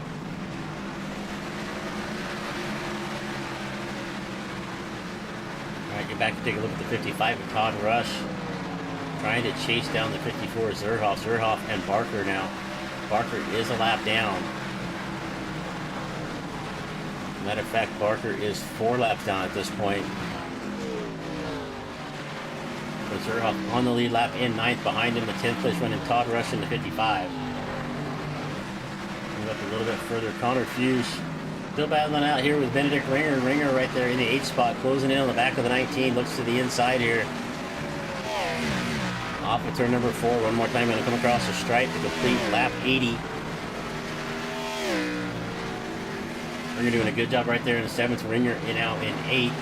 S2: Get back to take a look at the 55 of Todd Rush. Trying to chase down the 54 Zerhoff. Zerhoff and Barker now. Barker is a lap down. Matter of fact, Barker is 4 laps down at this point. But Zerhoff on the lead lap in 9th. Behind him, the 10th place running Todd Rush in the 55. Move up a little bit further. Connor Fuse still battling out here with Benedict Ringer. Ringer right there in the 8th spot, closing in on the back of the 19. Looks to the inside here. Off of turn number 4. One more time, going to come across the stripe to complete lap 80. Ringer doing a good job right there in the 7th. Ringer in out in 8th.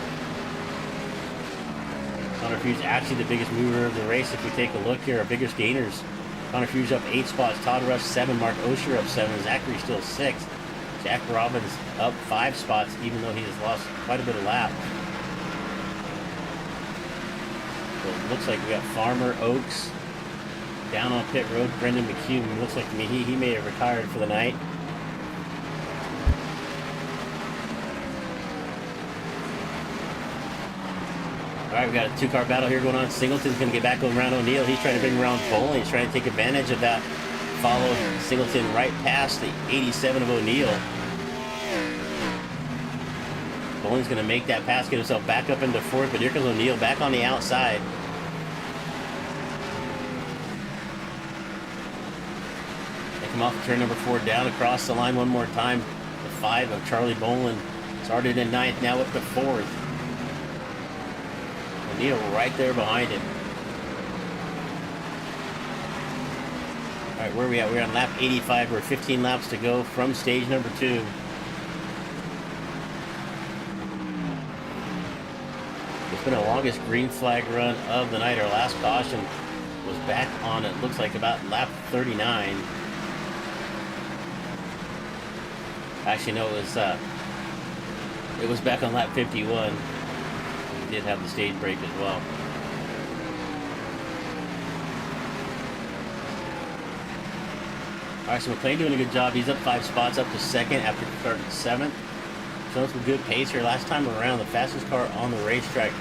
S2: Connor Fuse actually the biggest mover of the race. If we take a look here, our biggest gainers. Connor Fuse up 8 spots. Todd Rush 7. Mark Osher up 7. Zachary still 6. Jack Robbins up 5 spots, even though he has lost quite a bit of laps. So it looks like we got Farmer, Oaks, down on pit road. Brendan McHugh, looks like to me he may have retired for the night. All right, we got a 2-car battle here going on. Singleton's going to get back around O'Neill. He's trying to bring around Bowling. He's trying to take advantage of that. Follow Singleton right past the 87 of O'Neill. Bowling's going to make that pass, get himself back up into 4th, but here comes O'Neill back on the outside. They come off of turn number 4, down across the line one more time. The 5 of Charlie Bowling started in 9th, now up to 4th. O'Neill right there behind him. All right, where are we at? We're on lap 85. We're 15 laps to go from stage number 2. It's been the longest green flag run of the night. Our last caution was back on, it looks like, about lap 39. Actually, no, it was back on lap 51. We did have the stage break as well. All right, so McLean doing a good job. He's up 5 spots, up to 2nd after starting 7th. Showing some good pace here. Last time around, the fastest car on the racetrack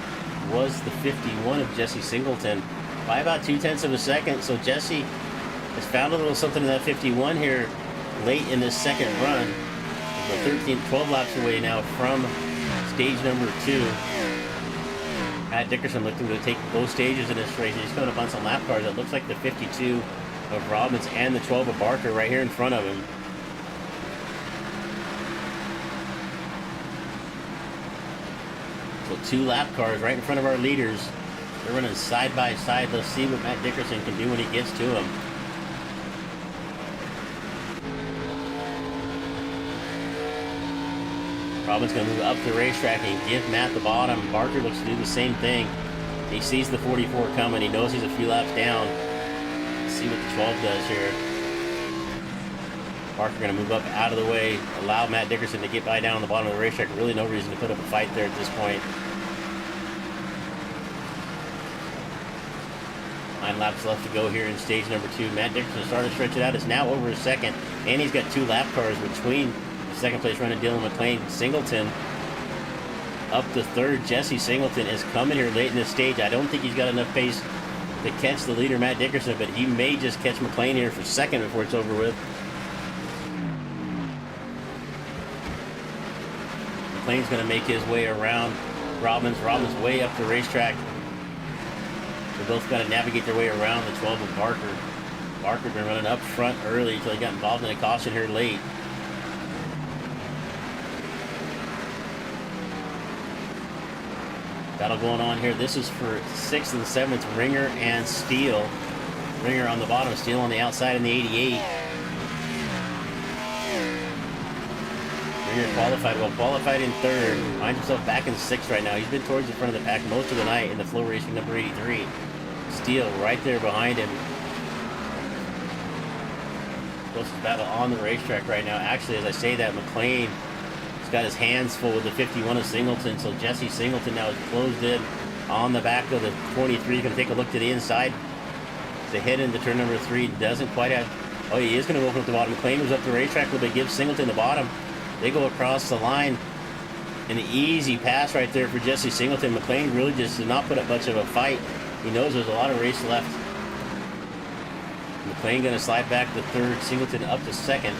S2: was the 51 of Jesse Singleton by about 0.2 of a second. So Jesse has found a little something in that 51 here late in this second run. We're 12 laps away now from stage number 2. Matt Dickerson looking to take both stages in this race. He's coming up on some lap cars. It looks like the 52 of Robbins and the 12 of Barker right here in front of him. So 2 lap cars right in front of our leaders. They're running side by side. Let's see what Matt Dickerson can do when he gets to him. Robbins going to move up the racetrack and give Matt the bottom. Barker looks to do the same thing. He sees the 44 coming. He knows he's a few laps down. Let's see what the 12 does here. Barker going to move up out of the way, allow Matt Dickerson to get by down on the bottom of the racetrack. Really no reason to put up a fight there at this point. 9 laps left to go here in stage number 2. Matt Dickerson started to stretch it out. It's now over a second, and he's got 2 lap cars between the second place running Dylan McLean. Singleton up to 3rd. Jesse Singleton is coming here late in this stage. I don't think he's got enough pace to catch the leader, Matt Dickerson, but he may just catch McLean here for 2nd before it's over with. McLean's going to make his way around Robbins. Robbins way up the racetrack. They both got to navigate their way around the 12 of Barker. Barker been running up front early until he got involved in a caution here late. Battle going on here. This is for 6th and 7th, Ringer and Steele. Ringer on the bottom, Steele on the outside in the 88. Ringer qualified in 3rd. Finds himself back in 6th right now. He's been towards the front of the pack most of the night in the flow racing number 83. Steele right there behind him. Closest battle on the racetrack right now. Actually, as I say that, McLean has got his hands full with the 51 of Singleton. So Jesse Singleton now is closed in on the back of the 23. Going to take a look to the inside. To head into turn number 3. Doesn't quite have... Oh, he is going to open up the bottom. McLean was up the racetrack a little bit. Gives Singleton the bottom. They go across the line. An easy pass right there for Jesse Singleton. McLean really just did not put up much of a fight. He knows there's a lot of race left. McLean going to slide back to third. Singleton up to second.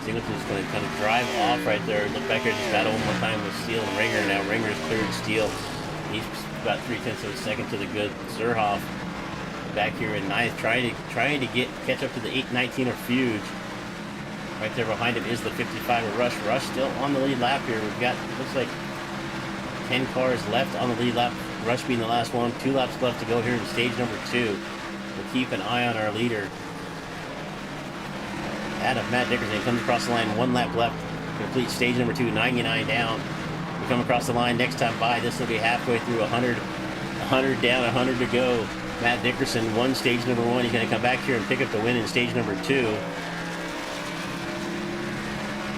S2: Singleton's going to kind of drive off right there. Look back here, just battle one more time with Steele and Ringer. Now Ringer's cleared Steele. He's about 0.3 of a second to the good Zerhoff. Back here in ninth, trying to catch up to the 8:19 of Fuge. Right there behind him is the 55 of Rush. Rush still on the lead lap here. We've got, looks like 10 cars left on the lead lap. Rush being the last one. 2 laps left to go here in stage number 2. We'll keep an eye on our leader. Matt Dickerson comes across the line. 1 lap left. Complete stage number 2. 99 down. We come across the line next time by. This will be halfway through 100. 100 down, 100 to go. Matt Dickerson won stage number 1. He's going to come back here and pick up the win in stage number 2.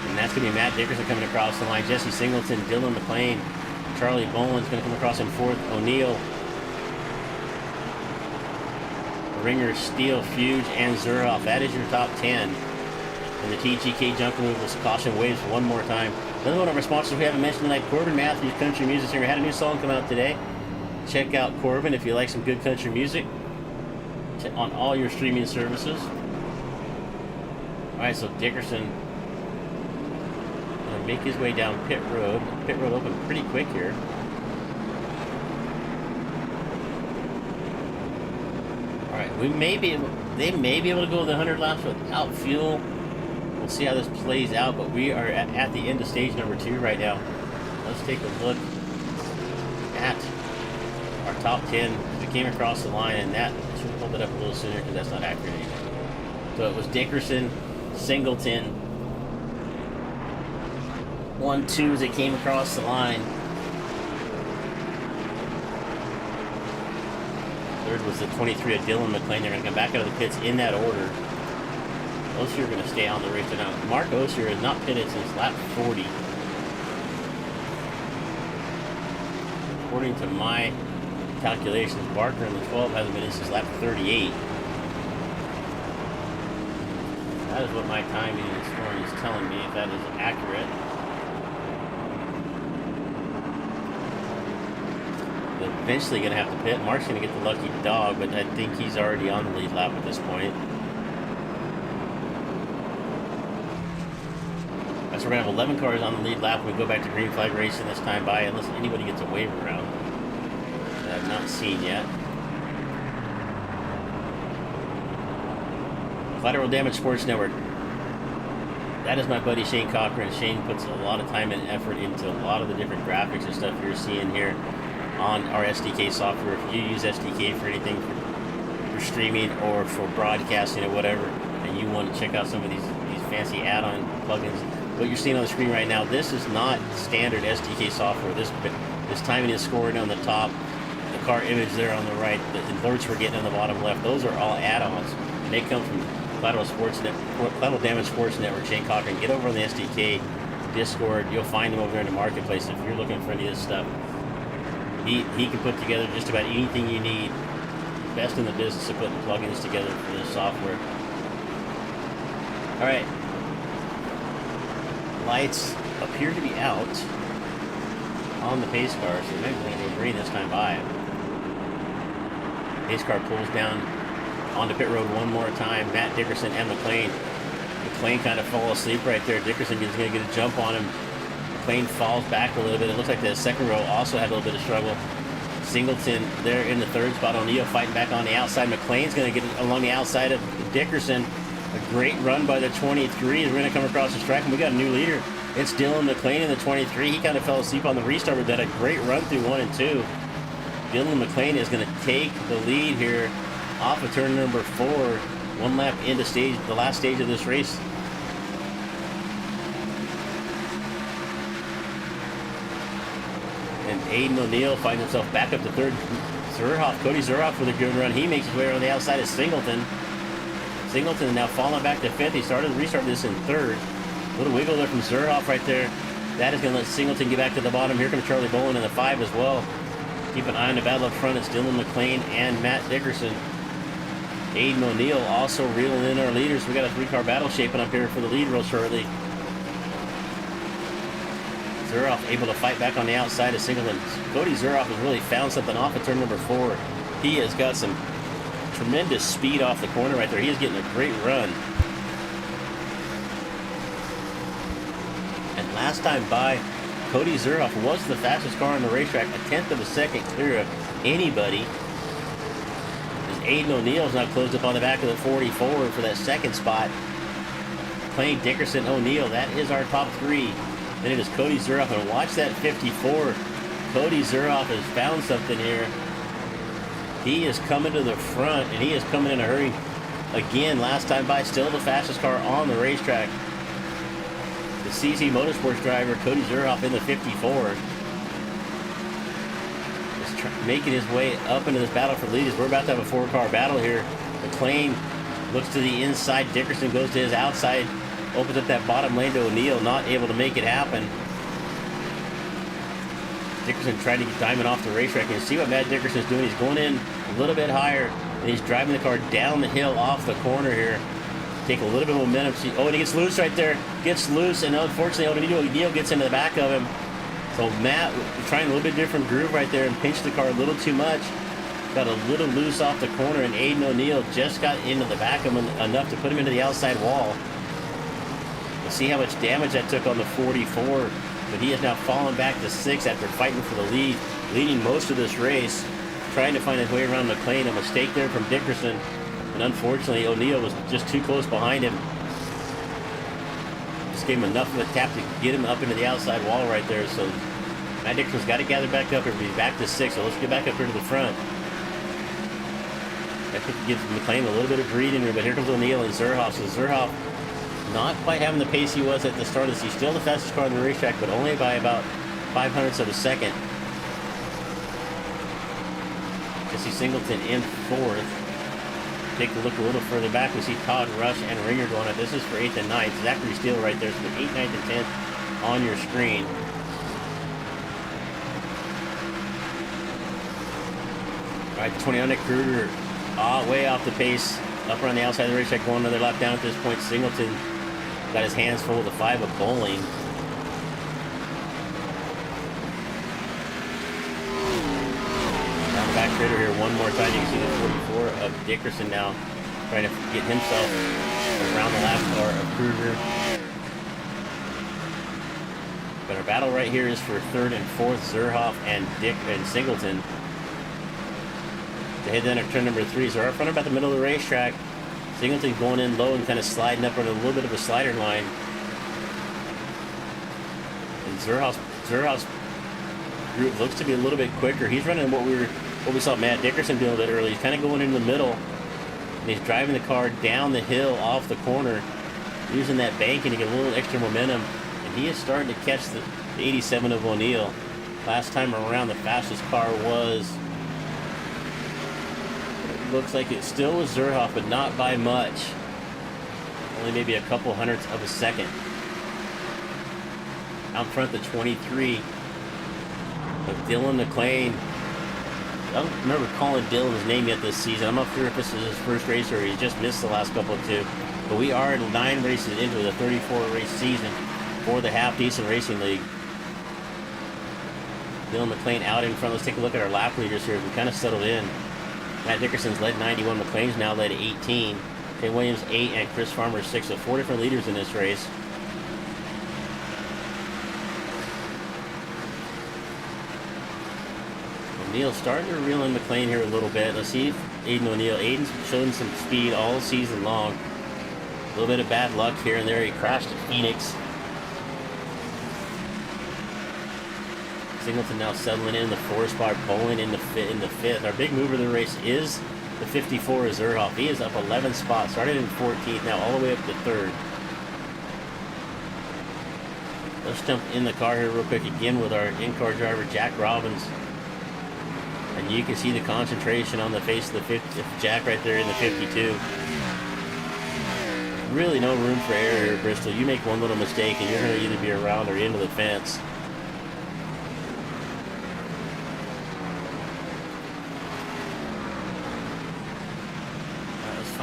S2: And that's going to be Matt Dickerson coming across the line. Jesse Singleton, Dylan McLean, Charlie Boland's going to come across in 4th. O'Neill, Ringer, Steele, Fuge, and Zerhoff. That is your top 10. And the TGK junk removals caution waves one more time. Another one of our sponsors we haven't mentioned tonight, Corbin Matthews Country Music Singer. Had a new song come out today. Check out Corbin if you like some good country music on all your streaming services. Alright, so Dickerson gonna make his way down pit road. Pit road open pretty quick here. Alright, they may be able to go the 100 laps without fuel. We'll see how this plays out, but we are at the end of stage number 2 right now. Let's take a look at our top 10. We came across the line, and that should hold it up a little sooner because that's not accurate anymore. So it was Dickerson, Singleton, 1, 2 as they came across the line. Third was the 23 of Dylan McLean. They're going to come back out of the pits in that order. Osier are going to stay on the race now. Mark Osier has not pitted since lap 40. According to my calculations, Barker in the 12 hasn't been in since lap 38. That is what my timing and scoring is telling me, if that is accurate. They're eventually going to have to pit. Mark's going to get the lucky dog, but I think he's already on the lead lap at this point. So we're going to have 11 cars on the lead lap. We go back to green flag racing this time by, unless anybody gets a wave around. That I've not seen yet. Collateral Damage Sports Network. That is my buddy Shane Cochran. Shane puts a lot of time and effort into a lot of the different graphics and stuff you're seeing here on our SDK software. If you use SDK for anything for streaming or for broadcasting or whatever, and you want to check out some of these fancy add-on plugins, what you're seeing on the screen right now, this is not standard SDK software. This timing is scored on the top, the car image there on the right, the alerts we're getting on the bottom left, those are all add-ons. And they come from Collateral Damage Sports Network. Shane Cochran, get over on the SDK Discord. You'll find them over there in the marketplace if you're looking for any of this stuff. He can put together just about anything you need. Best in the business of putting plugins together for this software. All right. Lights appear to be out on the pace car, so maybe we're going to go green this time by. Pace car pulls down onto pit road one more time. Matt Dickerson and McLean. McLean kind of fall asleep right there. Dickerson is going to get a jump on him. McLean falls back a little bit. It looks like the second row also had a little bit of struggle. Singleton there in the third spot. O'Neill fighting back on the outside. McLean's going to get along the outside of Dickerson. A great run by the 23. We're going to come across the track, and we got a new leader. It's Dylan McLean in the 23. He kind of fell asleep on the restart, but had a great run through 1 and 2. Dylan McLean is going to take the lead here off of turn number 4. 1 lap into the last stage of this race. And Aiden O'Neill finds himself back up to third. Cody Zerhoff with a good run. He makes his way around the outside of Singleton. Singleton now falling back to 5th. He restarted this in 3rd. A little wiggle there from Zerhoff right there. That is going to let Singleton get back to the bottom. Here comes Charlie Boland in the 5 as well. Keep an eye on the battle up front. It's Dylan McLean and Matt Dickerson. Aiden O'Neill also reeling in our leaders. We got a 3-car battle shaping up here for the lead real shortly. Zuroff able to fight back on the outside of Singleton. Cody Zuroff has really found something off of turn number 4. He has got some tremendous speed off the corner right there. He is getting a great run. And last time by, Cody Zuroff was the fastest car on the racetrack, a 1/10 of a second clear of anybody. As Aiden O'Neill's now closed up on the back of the 44 for that second spot. McLean, Dickerson, O'Neill, that is our top 3. Then it is Cody Zuroff, and watch that 54. Cody Zuroff has found something here. He is coming to the front, and he is coming in a hurry. Again, last time by, still the fastest car on the racetrack. The CC Motorsports driver, Cody Zuroff, in the 54. Is making his way up into this battle for lead. We're about to have a 4-car battle here. McLean looks to the inside. Dickerson goes to his outside. Opens up that bottom lane to O'Neill, not able to make it happen. Dickerson trying to get Diamond off the racetrack. You see what Matt Dickerson's doing. He's going in a little bit higher, and he's driving the car down the hill off the corner here. Take a little bit of momentum. See, oh, and he gets loose right there. Gets loose, and unfortunately, O'Neill gets into the back of him. So Matt trying a little bit different groove right there and pinched the car a little too much. Got a little loose off the corner, and Aiden O'Neill just got into the back of him enough to put him into the outside wall. See how much damage that took on the 44, but he has now fallen back to 6 after fighting for the lead, leading most of this race, trying to find his way around McLean. A mistake there from Dickerson, and unfortunately O'Neill was just too close behind him. Just gave him enough of a tap to get him up into the outside wall right there. So Matt Dickerson's got to gather back up here. He's back to 6, so let's get back up here to the front. That gives McLean a little bit of breathing room, but here comes O'Neill and Zuroff. So Zuroff not quite having the pace he was at the start of this. He's still the fastest car on the racetrack, but only by about 0.05 of a second. Jesse Singleton in 4th. Take a look a little further back. We see Todd Rush and Ringer going up. This is for 8th and 9th. Zachary Steele right there. So the 8th, 9th, and 10th on your screen. All right, the 20 Kruger way off the pace. Up around the outside of the racetrack, going another lap down at this point. Singleton got his hands full with the 5 of bowling. Down the back crater here one more time. You can see the 44 of Dickerson now trying to get himself around the lap car of Kruger. But our battle right here is for 3rd and 4th, Zuroff and Singleton. To head down at turn number 3, so right front about the middle of the racetrack. Singleton going in low and kind of sliding up on a little bit of a slider line. And Zuroff's group looks to be a little bit quicker. He's running what we saw Matt Dickerson do a little bit early. He's kind of going in the middle, and he's driving the car down the hill off the corner, using that banking to get a little extra momentum. And he is starting to catch the 87 of O'Neill. Last time around, the fastest car was, looks like it still was Zuroff, but not by much. Only maybe a couple hundredths of a second. Out front, the 23 of Dylan McLean. I don't remember calling Dylan his name yet this season. I'm not sure if this is his first race or he's just missed the last couple of 2. But we are 9 races into the 34-race season for the Half Decent Racing League. Dylan McLean out in front. Let's take a look at our lap leaders here. We kind of settled in. Matt Dickerson's led 91. McLean's now led 18. Jay Williams 8 and Chris Farmer 6. So 4 different leaders in this race. O'Neill starting to reel in McLean here a little bit. Let's see if Aiden O'Neill. Aiden's shown some speed all season long. A little bit of bad luck here and there. He crashed at Phoenix. Singleton now settling in the 4 spot, bowling in the 5th. Our big mover of the race is the 54 of Zuroff. He is up 11 spots, started in 14th, now all the way up to 3rd. Let's jump in the car here real quick again with our in-car driver, Jack Robbins. And you can see the concentration on the face of the 50, Jack right there in the 52. Really no room for error here, Bristol. You make one little mistake and you're going to either be around or into the fence.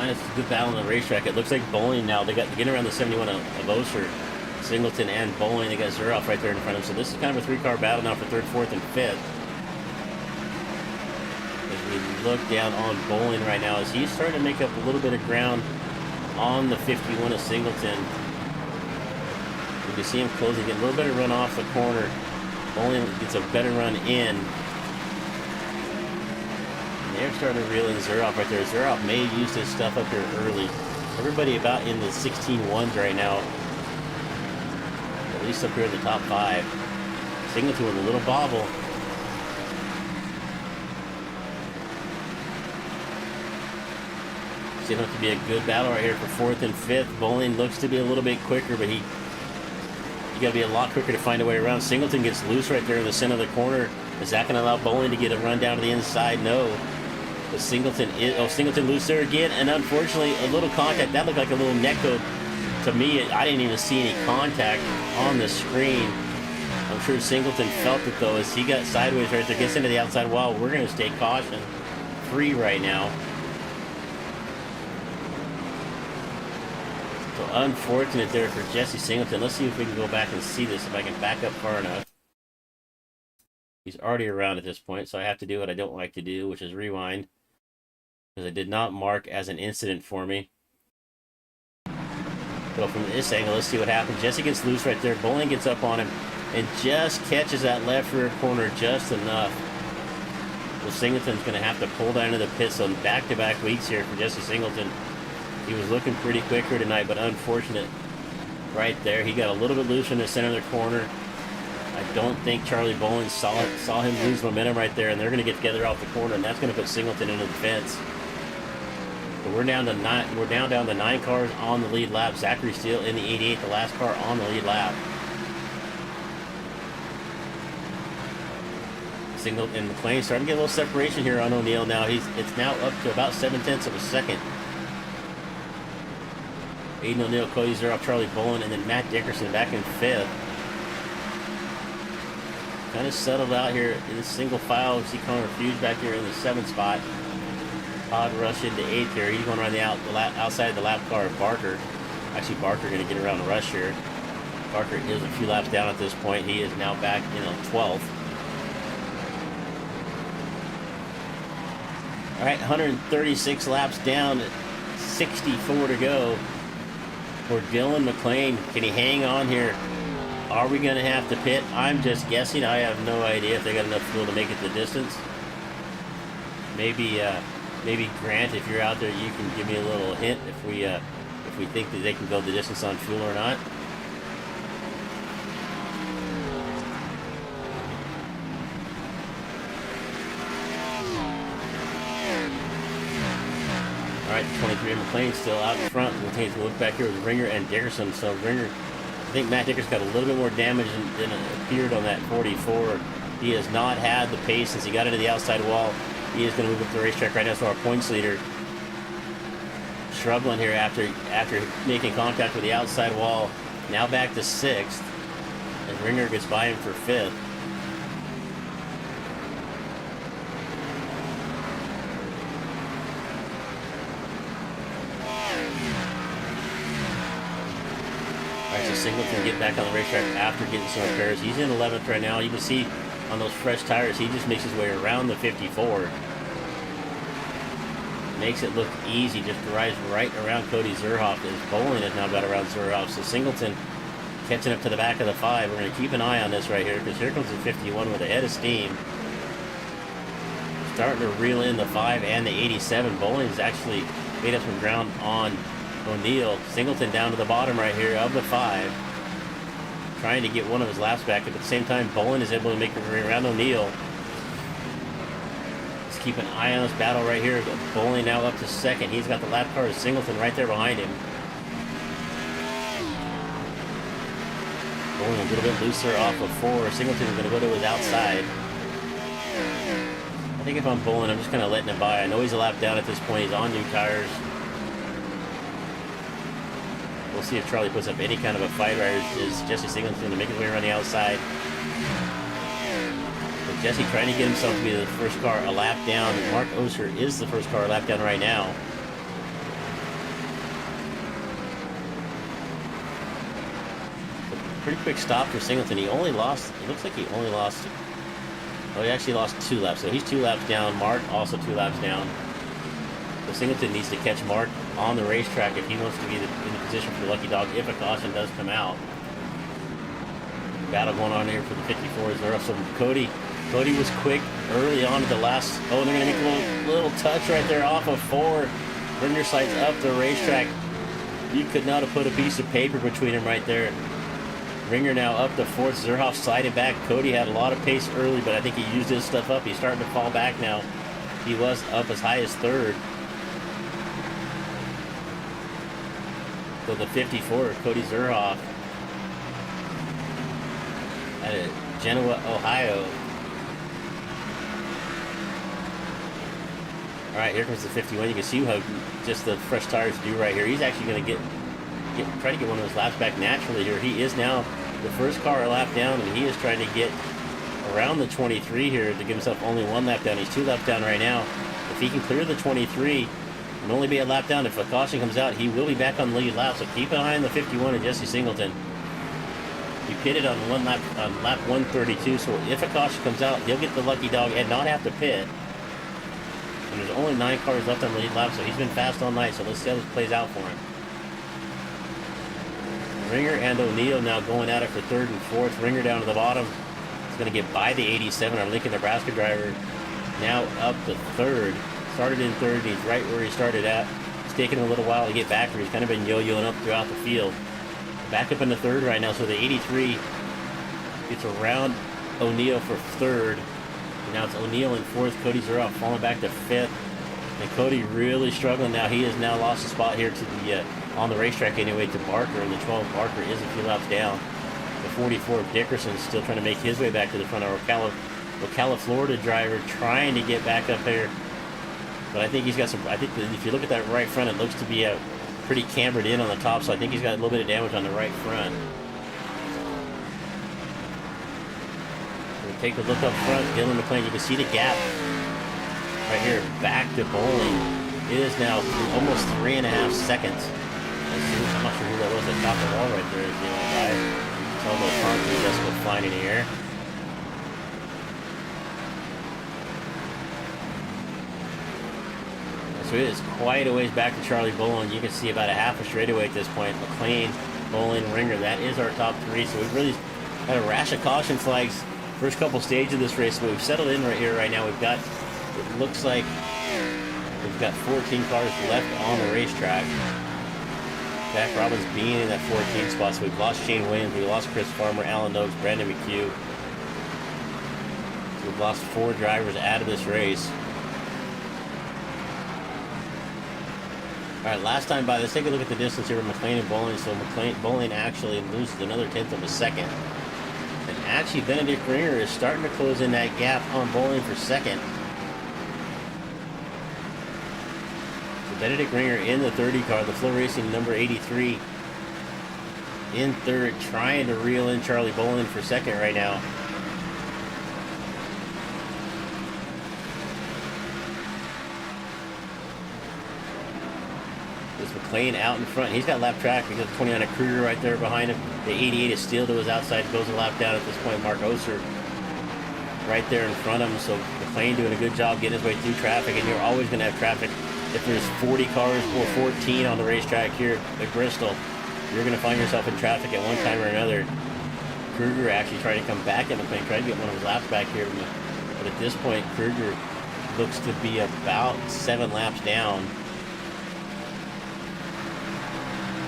S2: It's a good battle on the racetrack. It looks like Bowling now. They're getting around the 71 of Oser, Singleton, and Bowling. They got Zuroff right there in front of them. So this is kind of a three-car battle now for third, fourth, and fifth. As we look down on Bowling right now, as he's starting to make up a little bit of ground on the 51 of Singleton. You can see him closing, getting a little bit of run off the corner. Bowling gets a better run in. They're starting to reel in Zuroff right there. Zuroff may use his stuff up here early. Everybody about in the 16-1s right now. At least up here in the top 5. Singleton with a little bobble. It's going to have to be a good battle right here for fourth and fifth. Bowling looks to be a little bit quicker, but you got to be a lot quicker to find a way around. Singleton gets loose right there in the center of the corner. Is that going to allow Bowling to get a run down to the inside? No. But Singleton loose there again, and unfortunately a little contact. That looked like a little neck go to me. I didn't even see any contact on the screen. I'm sure Singleton felt it though as he got sideways right there, gets into the outside wall. We're going to stay caution free right now. So unfortunate there for Jesse Singleton. Let's see if we can go back and see this, if I can back up far enough. He's already around at this point, so I have to do what I don't like to do, which is rewind. Because it did not mark as an incident for me. So from this angle, let's see what happens. Jesse gets loose right there. Bowling gets up on him and just catches that left rear corner just enough. So Singleton's going to have to pull down to the pit. So back-to-back weeks here for Jesse Singleton. He was looking pretty quick here tonight, but unfortunate right there. He got a little bit loose in the center of the corner. I don't think Charlie Bowling saw him lose momentum right there, and they're going to get together off the corner, and that's going to put Singleton into the fence. But we're down to 9. We're down to 9 cars on the lead lap. Zachary Steele in the 88, the last car on the lead lap. Singleton and McLean starting to get a little separation here on O'Neill now. It's now up to about 7/10 of a second. Aiden O'Neill, Cody Zuroff, Charlie Bowling, and then Matt Dickerson back in 5th. Kind of settled out here in the single file. We see Connor Fuse back here in the 7th spot. Todd Rush into 8th here. He's going around the outside of the lap car of Barker. Actually, Barker going to get around the Rush here. Barker is a few laps down at this point. He is now back in 12th. All right, 136 laps down, 64 to go for Dylan McLean. Can he hang on here? Are we going to have to pit? I'm just guessing. I have no idea if they got enough fuel to make it the distance. Maybe Grant, if you're out there, you can give me a little hint if we think that they can go the distance on fuel or not. All right, 23 McLean still out in front. We'll take a look back here with Ringer and Dickerson. So Ringer, I think Matt Dickerson got a little bit more damage than appeared on that 44. He has not had the pace since he got into the outside wall. He is going to move up the racetrack right now. So our points leader struggling here after making contact with the outside wall. Now back to 6th, and Ringer gets by him for 5th. Singleton get back on the racetrack after getting some repairs. He's in 11th right now. You can see on those fresh tires, he just makes his way around the 54. Makes it look easy, just drives right around Cody Zuroff. As Bowling has now got around Zuroff. So Singleton catching up to the back of the 5. We're going to keep an eye on this right here because here comes the 51 with a head of steam. Starting to reel in the 5 and the 87. Bowling's actually made up some ground on O'Neill. Singleton down to the bottom right here of the 5. Trying to get one of his laps back. But at the same time, Bowling is able to make a way around O'Neill. Let's keep an eye on this battle right here. Bowling now up to 2nd. He's got the lap car of Singleton right there behind him. Bowling a little bit looser off of 4. Singleton is going to go to his outside. I think if I'm Bowling, I'm just kind of letting him by. I know he's a lap down at this point. He's on new tires. We'll see if Charlie puts up any kind of a fight, or is Jesse Singleton going to make his way around the outside. But Jesse trying to get himself to be the first car a lap down. Mark Oser is the first car a lap down right now. Pretty quick stop for Singleton. He only lost, it looks like he only lost, oh, he actually lost 2 laps. So he's 2 laps down. Mark also 2 laps down. So Singleton needs to catch Mark on the racetrack if he wants to be in the position for the lucky dog if a caution does come out. Battle going on here for the 54s. They're up. So Cody was quick early on at the last. Oh, they're going to make a little touch right there off of 4. Ringer slides up the racetrack. You could not have put a piece of paper between them right there. Ringer now up to 4th. Zerhoff sliding back. Cody had a lot of pace early, but I think he used his stuff up. He's starting to fall back now. He was up as high as 3rd. So the 54, Cody Zerhoff, at Genoa, Ohio. All right, here comes the 51. You can see how just the fresh tires do right here. He's actually going to try to get one of his laps back naturally here. He is now the first car a lap down, and he is trying to get around the 23 here to give himself only 1 lap down. He's 2 laps down right now. If he can clear the 23 and only be a lap down, if a caution comes out, he will be back on the lead lap. So keep an eye on the 51 and Jesse Singleton. He pitted on lap 132, so if a caution comes out, he'll get the lucky dog and not have to pit. And there's only 9 cars left on the lead lap, so he's been fast all night. So let's see how this plays out for him. Ringer and O'Neill now going at it for 3rd and 4th. Ringer down to the bottom. He's going to get by the 87, our Lincoln, Nebraska driver. Now up to 3rd. Started in 3rd, and he's right where he started at. It's taken him a little while to get back there. He's kind of been yo-yoing up throughout the field. Back up in the 3rd right now, so the 83 gets around O'Neill for 3rd. And now it's O'Neill in 4th. Cody Zerhoff falling back to 5th. And Cody really struggling now. He has now lost a spot here to the on the racetrack anyway to Barker, and the 12 Barker is a few laps down. The 44 Dickerson still trying to make his way back to the front. Our Ocala, Florida driver trying to get back up there. But I think he's got some, I think that if you look at that right front, it looks to be pretty cambered in on the top, so I think he's got a little bit of damage on the right front. We'll take a look up front. Dylan McLean, you can see the gap right here, back to Bowling. It is now almost 3.5 seconds. I'm not sure who that was that topped the wall right there. You know, guy. It's all those concrete just go flying in the air. So it is quite a ways back to Charlie Bowling. You can see about a half a straightaway at this point. McLean, Bowling, Ringer. That is our top 3. So we've really had a rash of caution flags first couple stages of this race, but we've settled in right here right now. We've got, it looks like we've got 14 cars left on the racetrack. Jack Robbins being in that 14 spot, so we've lost Shane Williams, we lost Chris Farmer, Alan Noakes, Brandon McHugh. So we've lost 4 drivers out of this race. All right, last time by, let's take a look at the distance here with McLean and Bowling. So Bowling actually loses another 1/10 of a second. And actually, Benedict Ringer is starting to close in that gap on Bowling for 2nd. Benedict Ringer in the 30 car, the Flow Racing number 83 in 3rd, trying to reel in Charlie Bowling for 2nd right now. This McLean out in front. He's got lap track. He's got 29 Kruger right there behind him. The 88 is still to his outside, goes a lap down at this point. Mark Oser right there in front of him. So McLean doing a good job getting his way through traffic, and you're always going to have traffic. If there's 40 cars or 14 on the racetrack here at Bristol, you're going to find yourself in traffic at one time or another. Kruger actually tried to come back at McLean, tried to get one of his laps back here, but at this point, Kruger looks to be about 7 laps down.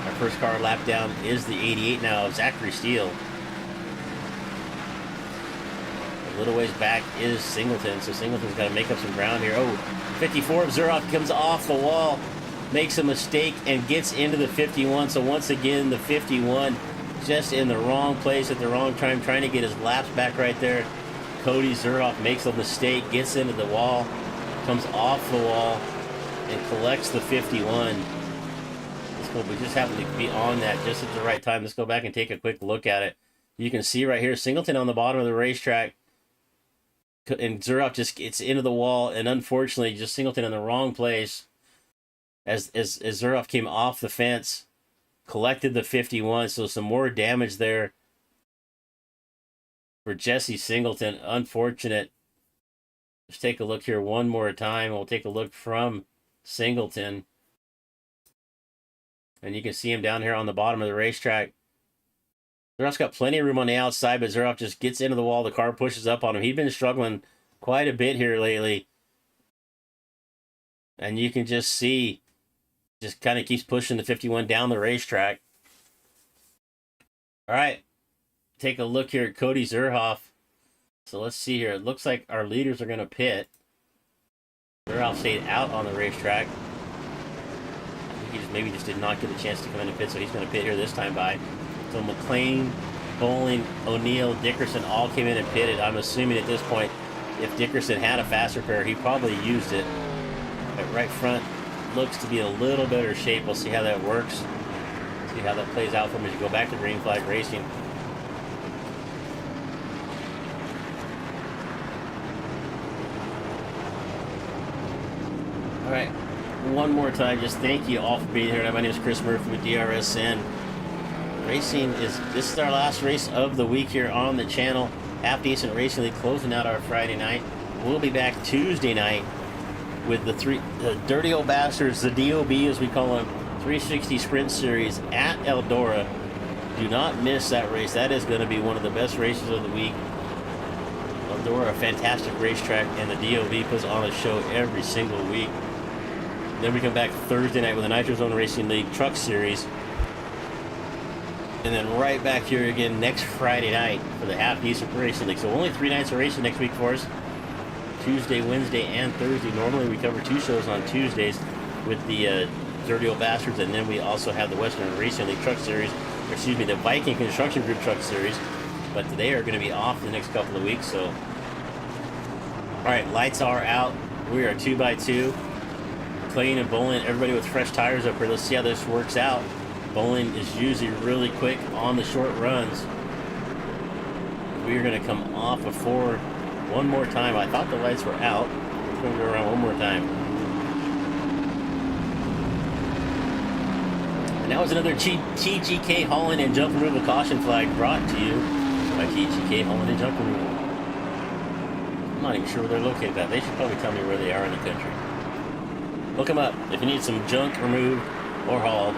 S2: Our first car lap down is the 88 now of Zachary Steele. A little ways back is Singleton, so Singleton's got to make up some ground here. Oh, 54 of Zerhoff comes off the wall, makes a mistake, and gets into the 51. So once again, the 51 just in the wrong place at the wrong time, trying to get his laps back right there. Cody Zerhoff makes a mistake, gets into the wall, comes off the wall, and collects the 51. We just happen to be on that just at the right time. Let's go back and take a quick look at it. You can see right here, Singleton on the bottom of the racetrack, and Zerhoff just gets into the wall, and unfortunately, just Singleton in the wrong place. As Zerhoff came off the fence, collected the 51, so some more damage there for Jesse Singleton. Unfortunate. Let's take a look here one more time. We'll take a look from Singleton. And you can see him down here on the bottom of the racetrack. Zerhoff's got plenty of room on the outside, but Zerhoff just gets into the wall. The car pushes up on him. He's been struggling quite a bit here lately. And you can just see, just kind of keeps pushing the 51 down the racetrack. All right. Take a look here at Cody Zerhoff. So let's see here. It looks like our leaders are going to pit. Zerhoff stayed out on the racetrack. He maybe just did not get a chance to come in and pit, so he's going to pit here this time by. So McLean, Bowling, O'Neill, Dickerson all came in and pitted. I'm assuming at this point, if Dickerson had a faster pair, he probably used it. But right front looks to be a little better shape. We'll see how that works. See how that plays out for him as you go back to green flag racing. All right, one more time, just thank you all for being here. My name is Chris Murphy with DRSN. Racing this is our last race of the week here on the channel. Half Decent Racing League closing out our Friday night. We'll be back Tuesday night with the Dirty Old Bastards, the DOB as we call them, 360 Sprint Series at Eldora. Do not miss that race. That is going to be one of the best races of the week. Eldora, a fantastic racetrack, and the DOB puts on a show every single week. Then we come back Thursday night with the Nitro Zone Racing League Truck Series. And then right back here again next Friday night for the Half Decent Racing League. So only 3 nights of racing next week for us. Tuesday, Wednesday, and Thursday. Normally we cover 2 shows on Tuesdays with the Dirty Old Bastards. And then we also have the Western Racing League Truck Series. Or excuse me, the Viking Construction Group Truck Series. But they are going to be off the next couple of weeks. So, alright, lights are out. We are 2x2. McLean and Bowling, everybody with fresh tires up here. Let's see how this works out. Bowling is usually really quick on the short runs. We are going to come off of 4 one more time. I thought the lights were out. We're going to go around one more time. And that was another TGK Hauling and Junk Removal Caution Flag brought to you by TGK Hauling and Junk Removal. I'm not even sure where they're located at. They should probably tell me where they are in the country. Look them up. If you need some junk removed or hauled,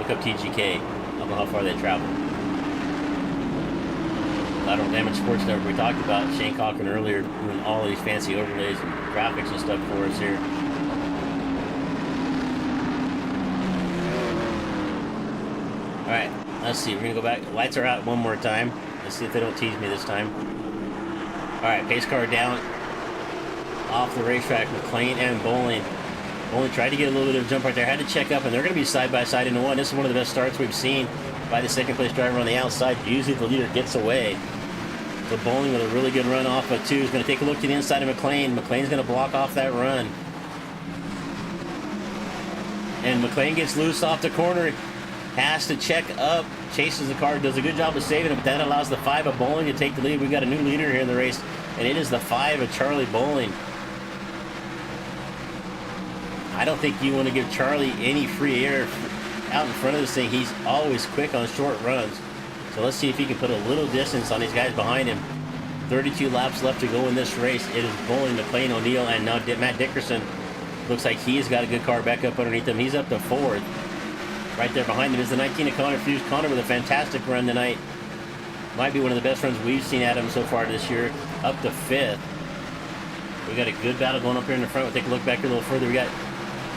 S2: look up TGK. I don't know how far they travel. Lateral Damage Sports Network, we talked about Shane Cochran earlier doing all these fancy overlays and graphics and stuff for us here. Alright, let's see. We're going to go back. Lights are out one more time. Let's see if they don't tease me this time. Alright, pace car down. Off the racetrack, McLean and Bowling. Bowling tried to get a little bit of a jump right there. Had to check up, and they're going to be side by side into one. This is one of the best starts we've seen by the second place driver on the outside. Usually the leader gets away. So Bowling with a really good run off of 2 is going to take a look to the inside of McLean. McLean's going to block off that run. And McLean gets loose off the corner. Has to check up. Chases the car. Does a good job of saving it, but that allows the 5 of Bowling to take the lead. We've got a new leader here in the race, and it is the 5 of Charlie Bowling. I don't think you want to give Charlie any free air out in front of this thing. He's always quick on short runs. So let's see if he can put a little distance on these guys behind him. 32 laps left to go in this race. It is Bowling, McLean, O'Neill, and now Matt Dickerson. Looks like he's got a good car back up underneath him. He's up to 4th. Right there behind him is the 19 of Connor Fuse. Connor with a fantastic run tonight. Might be one of the best runs we've seen at him so far this year. Up to 5th. We got a good battle going up here in the front. We'll take a look back here a little further. We got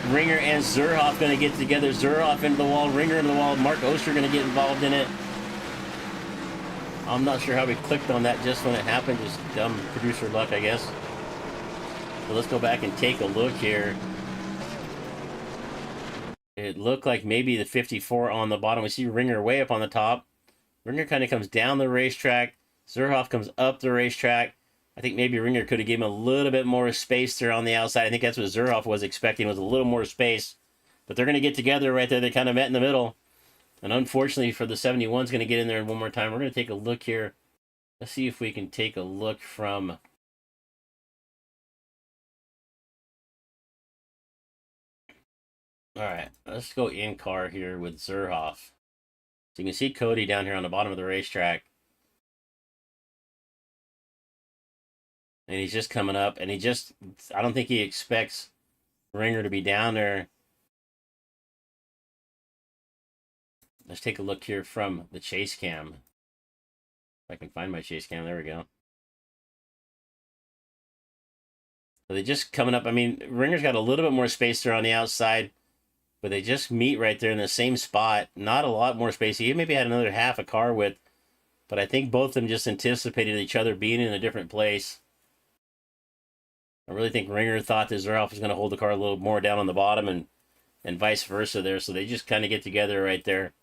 S2: Ringer and Zerhoff going to get together. Zerhoff into the wall, Ringer into the wall. Mark Oster going to get involved in it. I'm not sure how we clicked on that just when it happened. Just dumb producer luck, I guess. So let's go back and take a look here. It looked like maybe the 54 on the bottom. We see Ringer way up on the top. Ringer kind of comes down the racetrack. Zerhoff comes up the racetrack. I think maybe Ringer could have given him a little bit more space there on the outside. I think that's what Zerhoff was expecting, was a little more space. But they're going to get together right there. They kind of met in the middle. And unfortunately for the 71's going to get in there one more time. We're going to take a look here. Let's see if we can take a look from... Alright, let's go in car here with Zerhoff. So you can see Cody down here on the bottom of the racetrack. And he's just coming up, and I don't think he expects Ringer to be down there. Let's take a look here from the chase cam. If I can find my chase cam, there we go. So they just coming up. I mean, Ringer's got a little bit more space there on the outside, but they just meet right there in the same spot. Not a lot more space. He maybe had another half a car width, but I think both of them just anticipated each other being in a different place. I really think Ringer thought that Zerhoff was going to hold the car a little more down on the bottom and vice versa there. So they just kind of get together right there.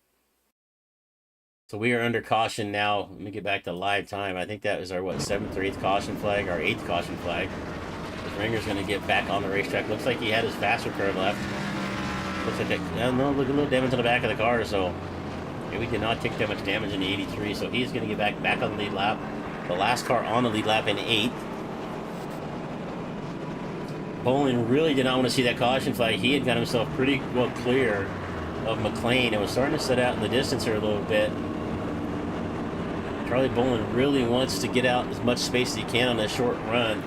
S2: So we are under caution now. Let me get back to live time. I think that was our, 7th or 8th caution flag? Our 8th caution flag. Ringer's going to get back on the racetrack. Looks like he had his faster curve left. Looks like that, no, look, a little damage on the back of the car, so yeah, we did not take that much damage in the 83, so he's going to get back on the lead lap. The last car on the lead lap in 8th. Bowling really did not want to see that caution flag. He had got himself pretty well clear of McLean and was starting to set out in the distance here a little bit. Charlie Bowling really wants to get out as much space as he can on this short run.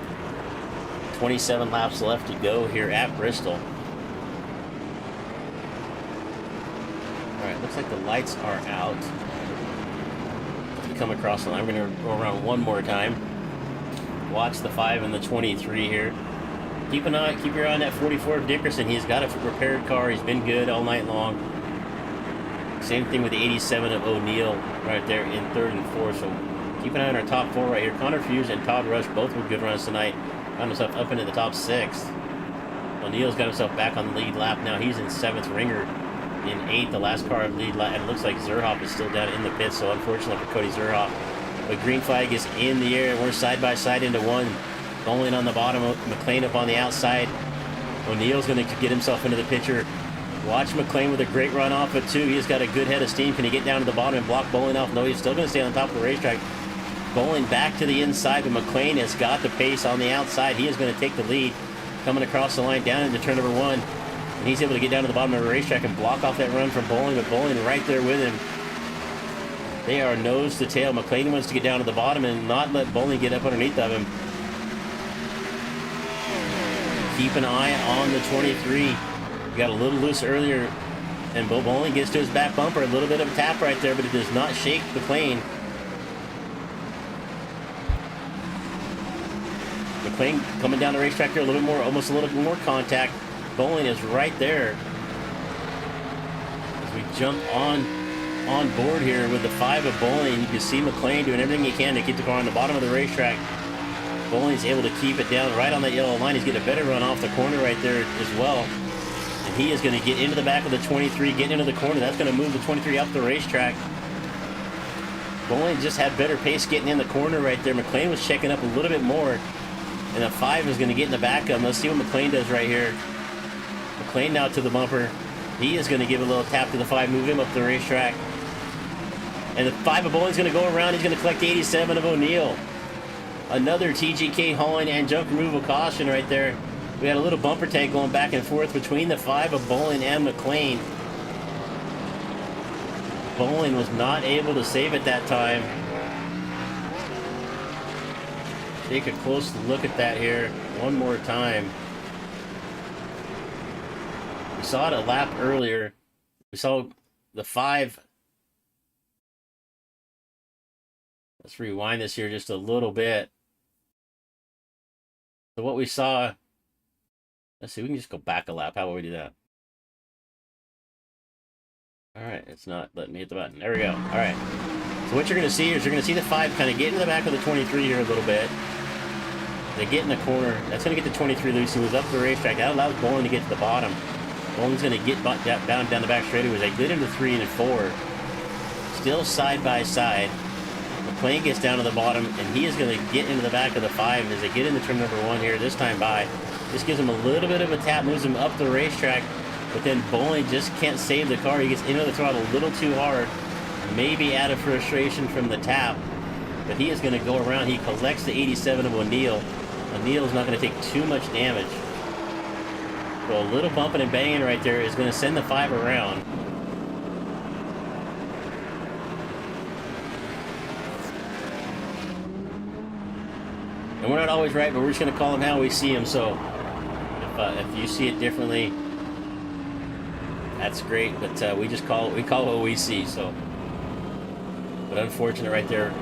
S2: 27 laps left to go here at Bristol. Alright, looks like the lights are out. We come across the line. We're going to go around one more time. Watch the 5 and the 23 here. Keep your eye on that 44 of Dickerson. He's got a repaired car. He's been good all night long. Same thing with the 87 of O'Neill right there in 3rd and 4th. So keep an eye on our top 4 right here. Connor Fuse and Todd Rush both were good runs tonight. Got himself up into the top 6. O'Neill's got himself back on the lead lap now. He's in 7th. Ringer in 8th. The last car of lead lap. And it looks like Zerhoff is still down in the pits. So unfortunately for Cody Zerhoff. But green flag is in the air. We're side by side into one. Bowling on the bottom. McLean up on the outside. O'Neill's going to get himself into the picture. Watch McLean with a great run off of 2. He's got a good head of steam. Can he get down to the bottom and block Bowling off? No, he's still going to stay on top of the racetrack. Bowling back to the inside, but McLean has got the pace on the outside. He is going to take the lead, coming across the line down into turn number 1. And he's able to get down to the bottom of the racetrack and block off that run from Bowling, but Bowling right there with him. They are nose to tail. McLean wants to get down to the bottom and not let Bowling get up underneath of him. Keep an eye on the 23. He got a little loose earlier, and Bowling gets to his back bumper. A little bit of a tap right there, but it does not shake McLean. McLean coming down the racetrack here a little bit more, almost a little bit more contact. Bowling is right there. As we jump on board here with the 5 of Bowling, you can see McLean doing everything he can to keep the car on the bottom of the racetrack. Bowling's able to keep it down right on that yellow line. He's getting a better run off the corner right there as well. And he is going to get into the back of the 23, get into the corner. That's going to move the 23 up the racetrack. Bowling just had better pace getting in the corner right there. McLean was checking up a little bit more. And the 5 is going to get in the back of him. Let's see what McLean does right here. McLean now to the bumper. He is going to give a little tap to the 5, move him up the racetrack. And the 5 of Bowling's going to go around. He's going to collect the 87 of O'Neill. Another TGK hauling and junk removal caution right there. We had a little bumper tank going back and forth between the 5 of Bowling and McLean. Bowling was not able to save it that time. Take a close look at that here one more time. We saw it a lap earlier. We saw the 5. Let's rewind this here just a little bit. So what we saw, let's see, we can just go back a lap. How about we do that? All right, it's not letting me hit the button. There we go. All right. So what you're going to see is you're going to see the 5 kind of get into the back of the 23 here a little bit. They get in the corner. That's going to get the 23 loose. He was up the racetrack. That allows Bowling to get to the bottom. Bowling's going to get down the back straightaway. They get into 3 and 4. Still side by side. McLean gets down to the bottom, and he is going to get into the back of the 5 as they get into turn number 1 here, this time by. This gives him a little bit of a tap, moves him up the racetrack, but then Bowling just can't save the car. He gets into the throttle a little too hard, maybe out of frustration from the tap, but he is going to go around. He collects the 87 of O'Neill. O'Neill's not going to take too much damage. So a little bumping and banging right there is going to send the 5 around. And we're not always right, but we're just going to call them how we see them. So if you see it differently, that's great. But we call what we see. So, but unfortunate right there.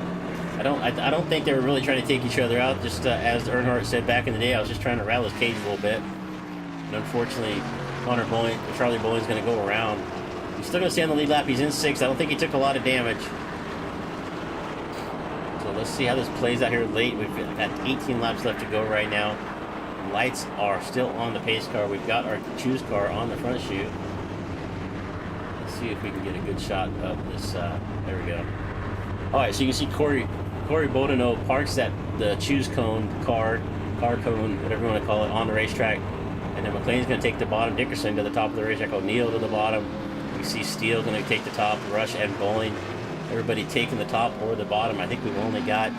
S2: I don't think they were really trying to take each other out. Just as Earnhardt said back in the day, I was just trying to rattle his cage a little bit. And unfortunately, Charlie Bolin's going to go around. He's still going to stay on the lead lap. He's in 6th. I don't think he took a lot of damage. So let's see how this plays out here late. We've got 18 laps left to go right now. Lights are still on the pace car. We've got our choose car on the front chute. Let's see if we can get a good shot of this. There we go. All right, so you can see Corey Bodeno parks the choose cone car cone, whatever you want to call it, on the racetrack. And then McLean's going to take the bottom, Dickerson to the top of the racetrack, O'Neal to the bottom. You see Steele going to take the top, Rush and Bowling. Everybody taking the top or the bottom. I think we've only got,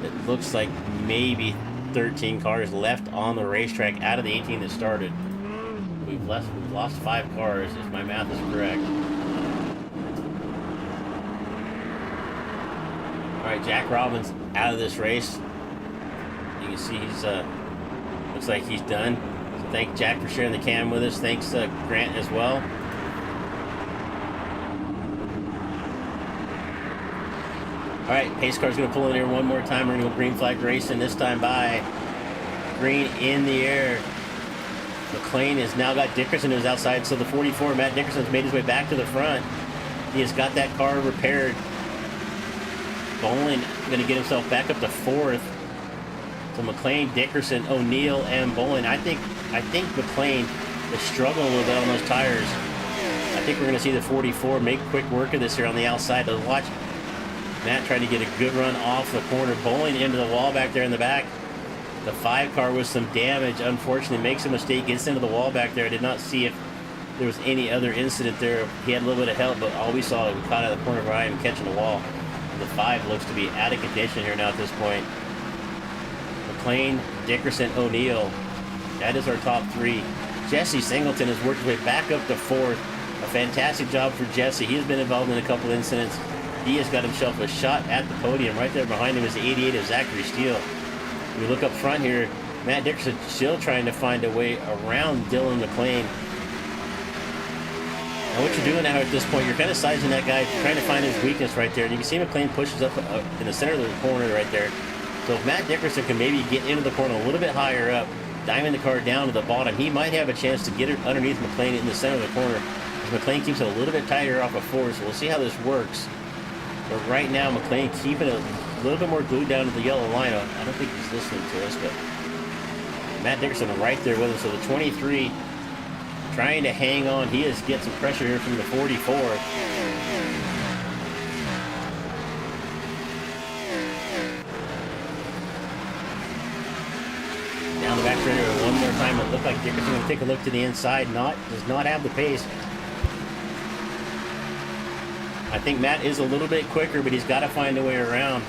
S2: it looks like maybe 13 cars left on the racetrack out of the 18 that started. We've lost 5 cars, if my math is correct. All right, Jack Robbins out of this race. You can see he's looks like he's done. So thank Jack for sharing the cam with us. Thanks Grant as well. All right, pace car's going to pull in here one more time. We're going to go green flag racing, this time by green in the air. McLean has now got Dickerson who's outside, so the 44, Matt Dickerson's made his way back to the front. He has got that car repaired. Bowling going to get himself back up to 4th. So McLean, Dickerson, O'Neal, and Bowling. I think McLean is struggling a little bit on those tires. I think we're going to see the 44 make quick work of this here on the outside. To watch Matt trying to get a good run off the corner. Bowling into the wall back there in the back. The 5 car with some damage, unfortunately, makes a mistake, gets into the wall back there. I did not see if there was any other incident there. He had a little bit of help, but all we saw, we caught out of the corner of our eye and catching the wall. The 5 looks to be out of condition here now at this point. McLean, Dickerson, O'Neal. That is our top 3. Jesse Singleton has worked his way back up to 4th. A fantastic job for Jesse. He has been involved in a couple incidents. He has got himself a shot at the podium. Right there behind him is the 88 of Zachary Steele. We look up front here. Matt Dickerson still trying to find a way around Dylan McLean. And what you're doing now at this point, you're kind of sizing that guy, trying to find his weakness right there. And you can see McLean pushes up in the center of the corner right there. So if Matt Dickerson can maybe get into the corner a little bit higher up, diving the car down to the bottom, he might have a chance to get it underneath McLean in the center of the corner. As McLean keeps it a little bit tighter off of 4, so we'll see how this works. But right now, McLean keeping it a little bit more glued down to the yellow line. I don't think he's listening to us, but Matt Dickerson right there with him. So the 23 trying to hang on. He is getting some pressure here from the 44. Down the back straight one more time. It looked like Dickerson going to take a look to the inside. Does not have the pace. I think Matt is a little bit quicker, but he's got to find a way around.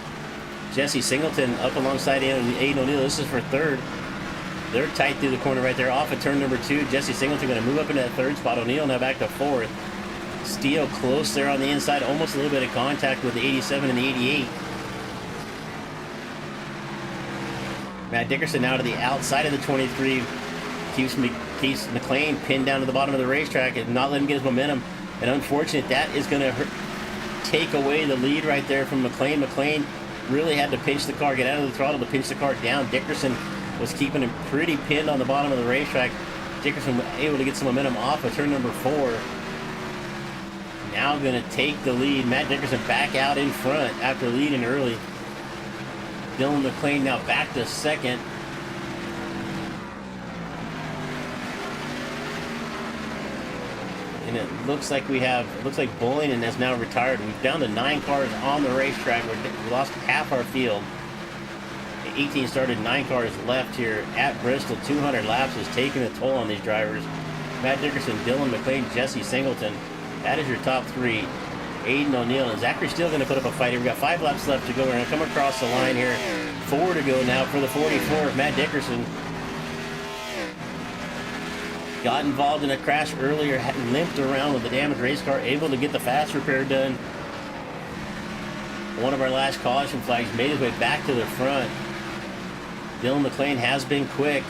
S2: Jesse Singleton up alongside Aiden O'Neal. This is for 3rd. They're tight through the corner right there. Off of turn number 2. Jesse Singleton going to move up into that 3rd spot. O'Neal now back to 4th. Steele close there on the inside. Almost a little bit of contact with the 87 and the 88. Matt Dickerson now to the outside of the 23. Keeps McLean pinned down to the bottom of the racetrack and not letting him get his momentum. And unfortunate, that is going to take away the lead right there from McLean. McLean really had to pinch the car, get out of the throttle to pinch the car down. Dickerson was keeping him pretty pinned on the bottom of the racetrack. Dickerson was able to get some momentum off of turn number 4. Now going to take the lead. Matt Dickerson back out in front after leading early. Dylan McLean now back to 2nd. And it looks like Bowling has now retired. We're down to 9 cars on the racetrack. We lost half our field. 18 started, 9 cars left here at Bristol. 200 laps is taking a toll on these drivers. Matt Dickerson, Dylan McLean, Jesse Singleton. That is your top 3. Aiden O'Neal and Zachary Steele going to put up a fight here. We've got 5 laps left to go. We're going to come across the line here. 4 to go now for the 44 of Matt Dickerson. Got involved in a crash earlier, limped around with the damaged race car, able to get the fast repair done. One of our last caution flags, made his way back to the front. Dylan McLean has been quick,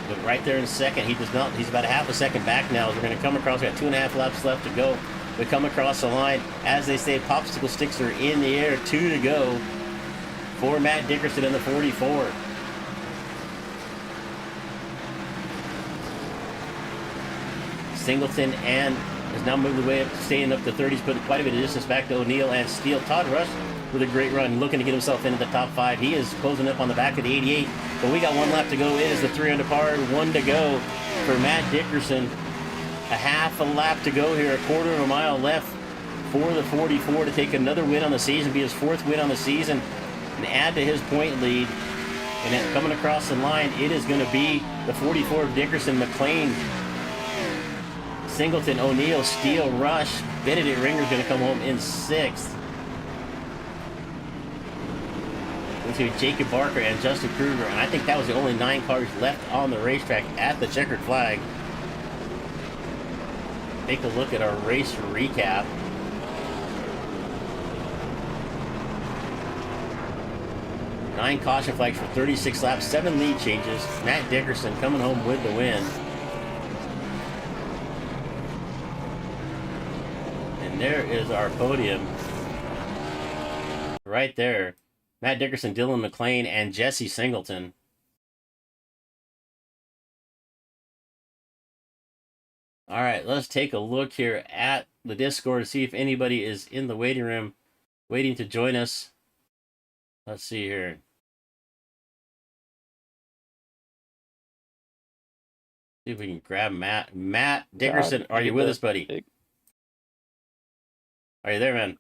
S2: but right there in second, he does not. He's about a half a second back now. As we're going to come across. We got 2.5 laps left to go. We come across the line. As they say, popsicle sticks are in the air. 2 to go for Matt Dickerson in the 44. Singleton and has now moved away up, staying up to 30s, putting quite a bit of distance back to O'Neill and Steele. Todd Rush with a great run, looking to get himself into the top 5. He is closing up on the back of the 88, but we got 1 lap to go. It is the 3 under par, 1 to go for Matt Dickerson. A half a lap to go here, a quarter of a mile left for the 44 to take another win on the season, be his 4th win on the season, and add to his point lead. And then coming across the line, it is going to be the 44 of Dickerson, McLean, Singleton, O'Neill, Steele, Rush. Benedict Ringer's going to come home in 6th. Into Jacob Barker and Justin Kruger, and I think that was the only 9 cars left on the racetrack at the checkered flag. Take a look at our race recap. Nine caution flags for 36 laps, 7 lead changes. Matt Dickerson coming home with the win. And there is our podium. Right there. Matt Dickerson, Dylan McLean, and Jesse Singleton. All right, let's take a look here at the Discord to see if anybody is in the waiting room waiting to join us. Let's see here. See if we can grab Matt. Matt Dickerson, are you with us, buddy? Are you there, man?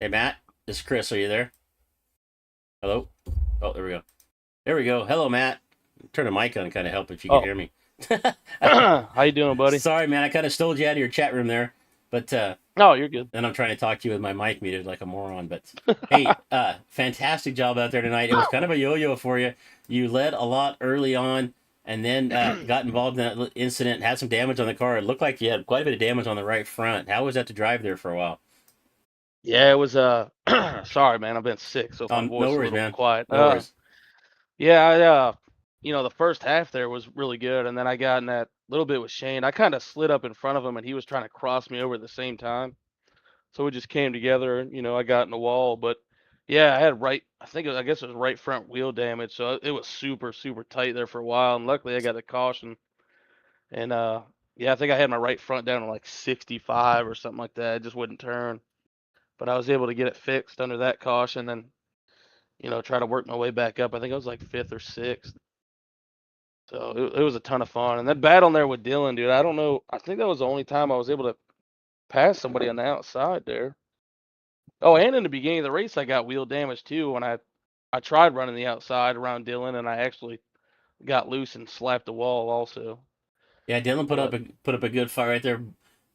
S2: Hey, Matt. This is Chris. Are you there? Hello? Oh, there we go. There we go. Hello, Matt. Turn the mic on, kind of help if you can hear me.
S4: How you doing, buddy?
S2: Sorry, man. I kind of stole you out of your chat room there, but
S4: no, you're good.
S2: Then I'm trying to talk to you with my mic muted like a moron. But hey, fantastic job out there tonight. It was kind of a yo-yo for you. You led a lot early on, and then got involved in that incident, had some damage on the car. It looked like you had quite a bit of damage on the right front. How was that to drive there for a while?
S4: Yeah, it was. Sorry, man. I've been sick, so if my voice
S2: no worries,
S4: is a little
S2: man.
S4: quiet.
S2: No worries.
S4: Yeah, the first half there was really good, and then I got in that little bit with Shane. I kind of slid up in front of him, and he was trying to cross me over at the same time. So we just came together, and I got in the wall. But yeah, I had I guess it was right front wheel damage, so it was super, super tight there for a while. And luckily, I got the caution, and yeah, I think I had my right front down to like 65 or something like that. It just wouldn't turn. But I was able to get it fixed under that caution, and try to work my way back up. I think I was like 5th or 6th. So it was a ton of fun. And that battle there with Dylan, dude, I don't know. I think that was the only time I was able to pass somebody on the outside there. Oh, and in the beginning of the race, I got wheel damage too when I tried running the outside around Dylan, and I actually got loose and slapped the wall also.
S2: Yeah, Dylan put up a good fight right there.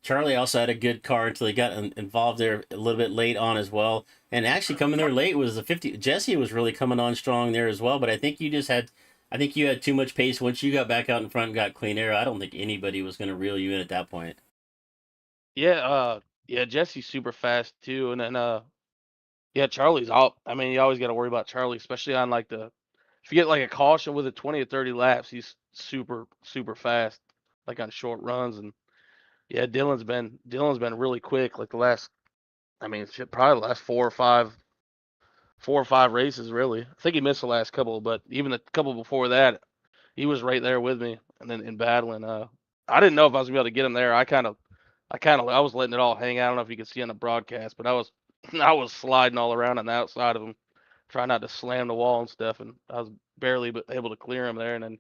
S2: Charlie also had a good car until he got involved there a little bit late on as well. And actually coming there late was the 50. Jesse was really coming on strong there as well. But I think you had too much pace. Once you got back out in front and got clean air, I don't think anybody was going to reel you in at that point.
S4: Yeah, Jesse's super fast too. And then yeah, Charlie's out. I mean, you always got to worry about Charlie, especially on if you get like a caution with 20 or 30 laps, he's super, super fast, like on short runs. And yeah, Dylan's been really quick. Like probably the last 4 or 5 races, really. I think he missed the last couple, but even the couple before that, he was right there with me, and then in battling. I didn't know if I was gonna be able to get him there. I was letting it all hang out. I don't know if you could see on the broadcast, but I was I was sliding all around on the outside of him, trying not to slam the wall and stuff, and I was barely able to clear him there, and then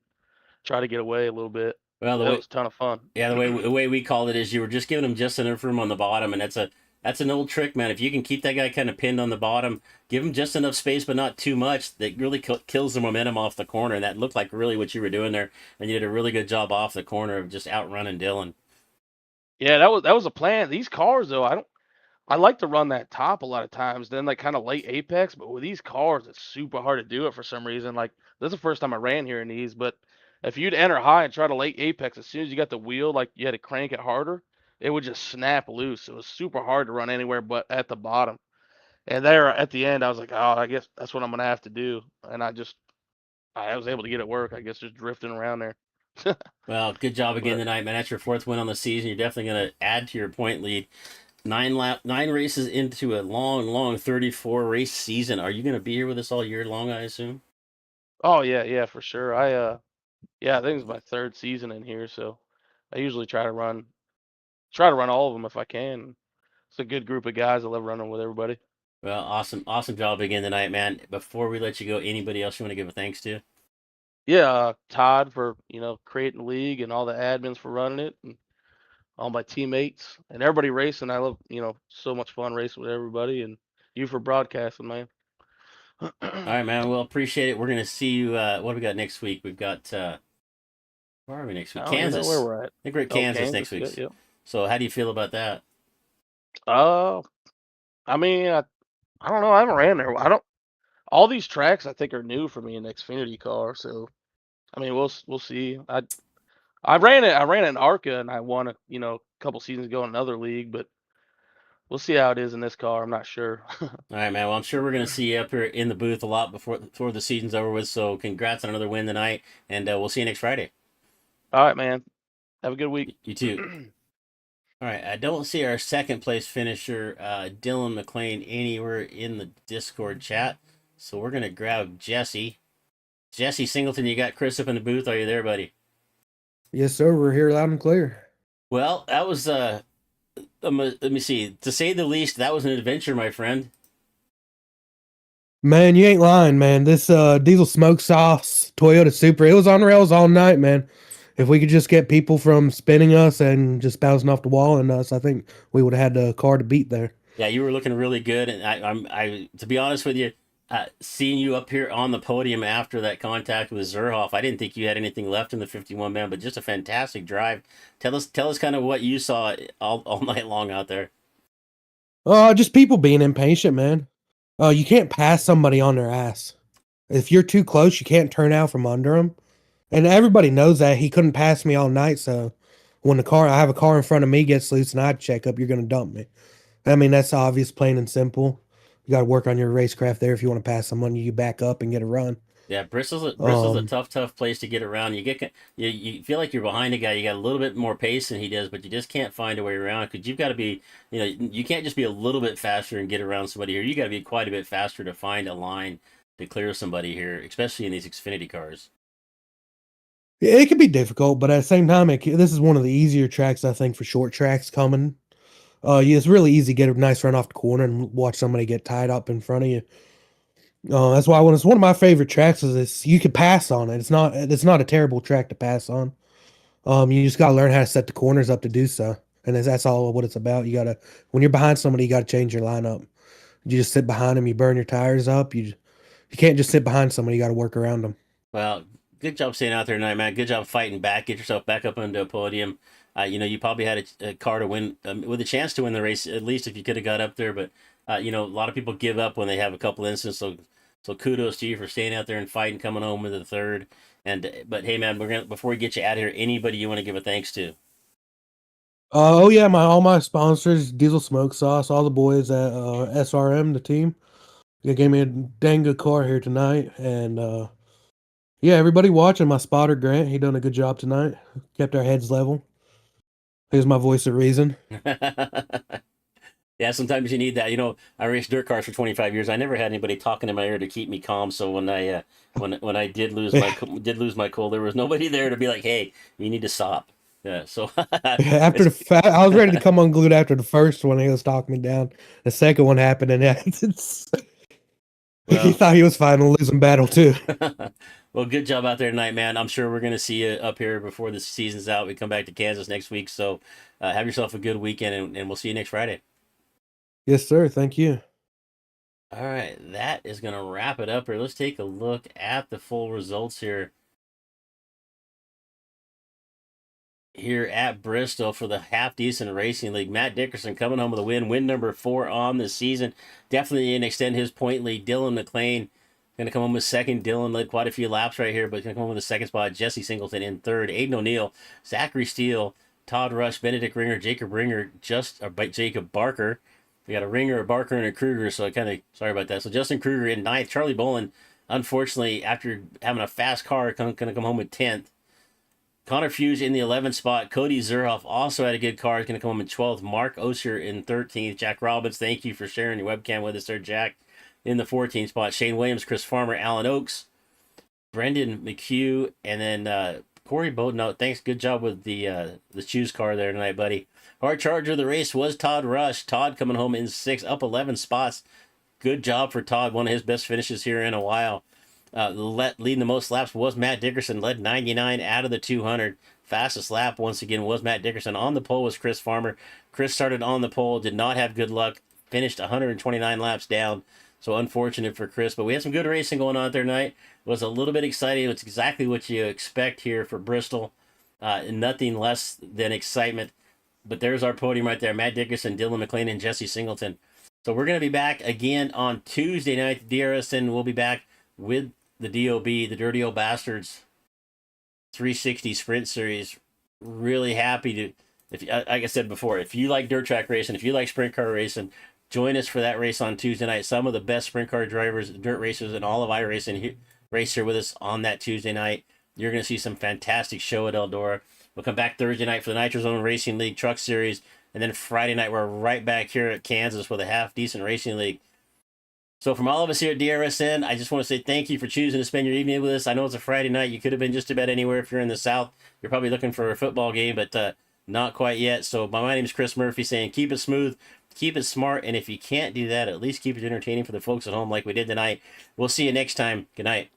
S4: try to get away a little bit.
S2: Well,
S4: it was a ton of fun.
S2: Yeah, the way we called it is you were just giving him just enough room on the bottom, and that's an old trick, man. If you can keep that guy kind of pinned on the bottom, give him just enough space but not too much, that really kills the momentum off the corner. And that looked like really what you were doing there, and you did a really good job off the corner of just outrunning Dylan.
S4: Yeah, that was a plan. These cars though, I like to run that top a lot of times, then like kind of late apex, but with these cars, it's super hard to do it for some reason. Like this is the first time I ran here in these, but if you'd enter high and try to late apex, as soon as you got the wheel, like you had to crank it harder, it would just snap loose. It was super hard to run anywhere but at the bottom. And there at the end, I was like, oh, I guess that's what I'm gonna have to do. And I was able to get it work. I guess just drifting around there.
S2: Well, good job again
S4: But
S2: tonight, man. That's your fourth win on the season. You're definitely going to add to your point lead. 9 races into a long 34 race season. Are you going to be here with us all year long? I assume.
S4: oh yeah, for sure. Yeah, I think it's my third season in here, so I usually try to run all of them if I can. It's a good group of guys. I love running with everybody.
S2: Well, awesome job again tonight, man. Before we let you go, anybody else you want to give a thanks to?
S4: Yeah, Todd for creating the league and all the admins for running it, and all my teammates and everybody racing. I love so much fun racing with everybody, and you for broadcasting, man.
S2: All right, man. Well, appreciate it. We're going to see you. What do we got next week? We've got where are we next
S4: I
S2: week?
S4: don't even know where
S2: Kansas.
S4: we're at.
S2: I think we're at
S4: Oh,
S2: Kansas next
S4: Kansas.
S2: week.
S4: Yeah, yeah.
S2: So, how do you feel about that?
S4: Uh, I mean, I don't know. I haven't ran there. I don't. All these tracks I think are new for me in the Xfinity car. So I mean, we'll see. I ran it. I ran it in ARCA and I won it. A couple seasons ago in another league, but we'll see how it is in this car. I'm not sure.
S2: All right, man. Well, I'm sure we're going to see you up here in the booth a lot before the season's over with. So, congrats on another win tonight, and we'll see you next Friday.
S4: All right, man. Have a good week.
S2: You too. All right, I don't see our second place finisher, Dylan McLean, anywhere in the Discord chat. So we're going to grab Jesse. Jesse Singleton, you got Chris up in the booth. Are you there, buddy?
S5: Yes, sir. We're here loud and clear.
S2: Well, that was, let me see. To say the least, that was an adventure, my friend.
S5: Man, you ain't lying, man. This diesel smoke sauce Toyota Supra, it was on rails all night, man. If we could just get people from spinning us and just bouncing off the wall and us, I think we would have had the car to beat there.
S2: Yeah, you were looking really good, and I to be honest with you, seeing you up here on the podium after that contact with Zerhoff, I didn't think you had anything left in the 51 man, but just a fantastic drive. Tell us kind of what you saw all night long out there.
S5: Just people being impatient, man. You can't pass somebody on their ass. If you're too close, you can't turn out from under them. And everybody knows that. He couldn't pass me all night, so when I have a car in front of me gets loose and I check up, you're going to dump me. I mean, that's obvious, plain and simple. You got to work on your racecraft there. If you want to pass someone, you back up and get a run.
S2: Yeah, Bristol's a tough place to get around. You feel like you're behind a guy. You got a little bit more pace than he does, but you just can't find a way around because you've got to be, you can't just be a little bit faster and get around somebody here. You got to be quite a bit faster to find a line to clear somebody here, especially in these Xfinity cars.
S5: It could be difficult, but at the same time, this is one of the easier tracks, I think, for short tracks coming. Yeah, it's really easy to get a nice run off the corner and watch somebody get tied up in front of you. That's why it's one of my favorite tracks is you can pass on it. It's not a terrible track to pass on. You just gotta learn how to set the corners up to do so, and that's all what it's about. When you're behind somebody, you gotta change your lineup. You just sit behind them, you burn your tires up. You can't just sit behind somebody. You got to work around them.
S2: Well, good job staying out there tonight, man. Good job fighting back. Get yourself back up onto a podium. You probably had a car to win with a chance to win the race, at least if you could have got up there. But a lot of people give up when they have a couple incidents. So kudos to you for staying out there and fighting, coming home with the third. But hey, man, before we get you out of here, anybody you want to give a thanks to?
S5: Oh yeah, all my sponsors, Diesel Smoke Sauce, all the boys at SRM, the team. They gave me a dang good car here tonight, and yeah, everybody watching. My spotter Grant, he done a good job tonight. Kept our heads level. Here's my voice of reason.
S2: Yeah, sometimes you need that. I raced dirt cars for 25 years. I never had anybody talking in my ear to keep me calm. So when I did lose my cool, there was nobody there to be like, "Hey, you need to stop." Yeah. So
S5: After I was ready to come unglued after the first one. He was talking me down. The second one happened, and he thought he was fine in losing battle too.
S2: Well, good job out there tonight, man. I'm sure we're going to see you up here before the season's out. We come back to Kansas next week. So have yourself a good weekend, and we'll see you next Friday.
S5: Yes, sir. Thank you.
S2: All right, that is going to wrap it up here. Let's take a look at the full results here at Bristol for the Half Decent Racing League. Matt Dickerson coming home with a win number 4 on the season. Definitely going to extend his point lead. Dylan McLean going to come home with second. Dylan led quite a few laps right here, but going to come home with the second spot. Jesse Singleton in third. Aiden O'Neill, Zachary Steele, Todd Rush, Benedict Ringer, Jacob Barker We got a Ringer, a Barker, and a Kruger, so I kind of sorry about that. So Justin Kruger in 9th. Charlie Bolin, unfortunately, after having a fast car, going to come home with 10th. Connor Fuse in the 11th spot. Cody Zerhoff also had a good car. He's going to come home in 12th. Mark Osier in 13th. Jack Robbins, thank you for sharing your webcam with us there, Jack, in the 14th spot. Shane Williams, Chris Farmer, Alan Oakes, Brendan McHugh, and then Corey Bowden. Thanks. Good job with the choose car there tonight, buddy. Hard charger of the race was Todd Rush. Todd coming home in 6th, up 11 spots. Good job for Todd. One of his best finishes here in a while. Leading the most laps was Matt Dickerson, led 99 out of the 200. Fastest lap once again was Matt Dickerson. On the pole was Chris Farmer. Chris started on the pole, did not have good luck, finished 129 laps down. So unfortunate for Chris, but we had some good racing going on there tonight. It was a little bit exciting. It's exactly what you expect here for Bristol. Nothing less than excitement. But there's our podium right there. Matt Dickerson, Dylan McLean, and Jesse Singleton. So we're going to be back again on Tuesday night. DRSN will be back with the DOB, the Dirty Old Bastards 360 Sprint Series. Really happy to, like I said before, if you like dirt track racing, if you like sprint car racing, join us for that race on Tuesday night. Some of the best sprint car drivers, dirt racers, and all of iRacing race here with us on that Tuesday night. You're going to see some fantastic show at Eldora. We'll come back Thursday night for the Nitro Zone Racing League Truck Series. And then Friday night, we're right back here at Kansas with a half-decent racing league. So from all of us here at DRSN, I just want to say thank you for choosing to spend your evening with us. I know it's a Friday night. You could have been just about anywhere. If you're in the South, you're probably looking for a football game, but not quite yet. So my name is Chris Murphy saying keep it smooth, keep it smart, and if you can't do that, at least keep it entertaining for the folks at home like we did tonight. We'll see you next time. Good night.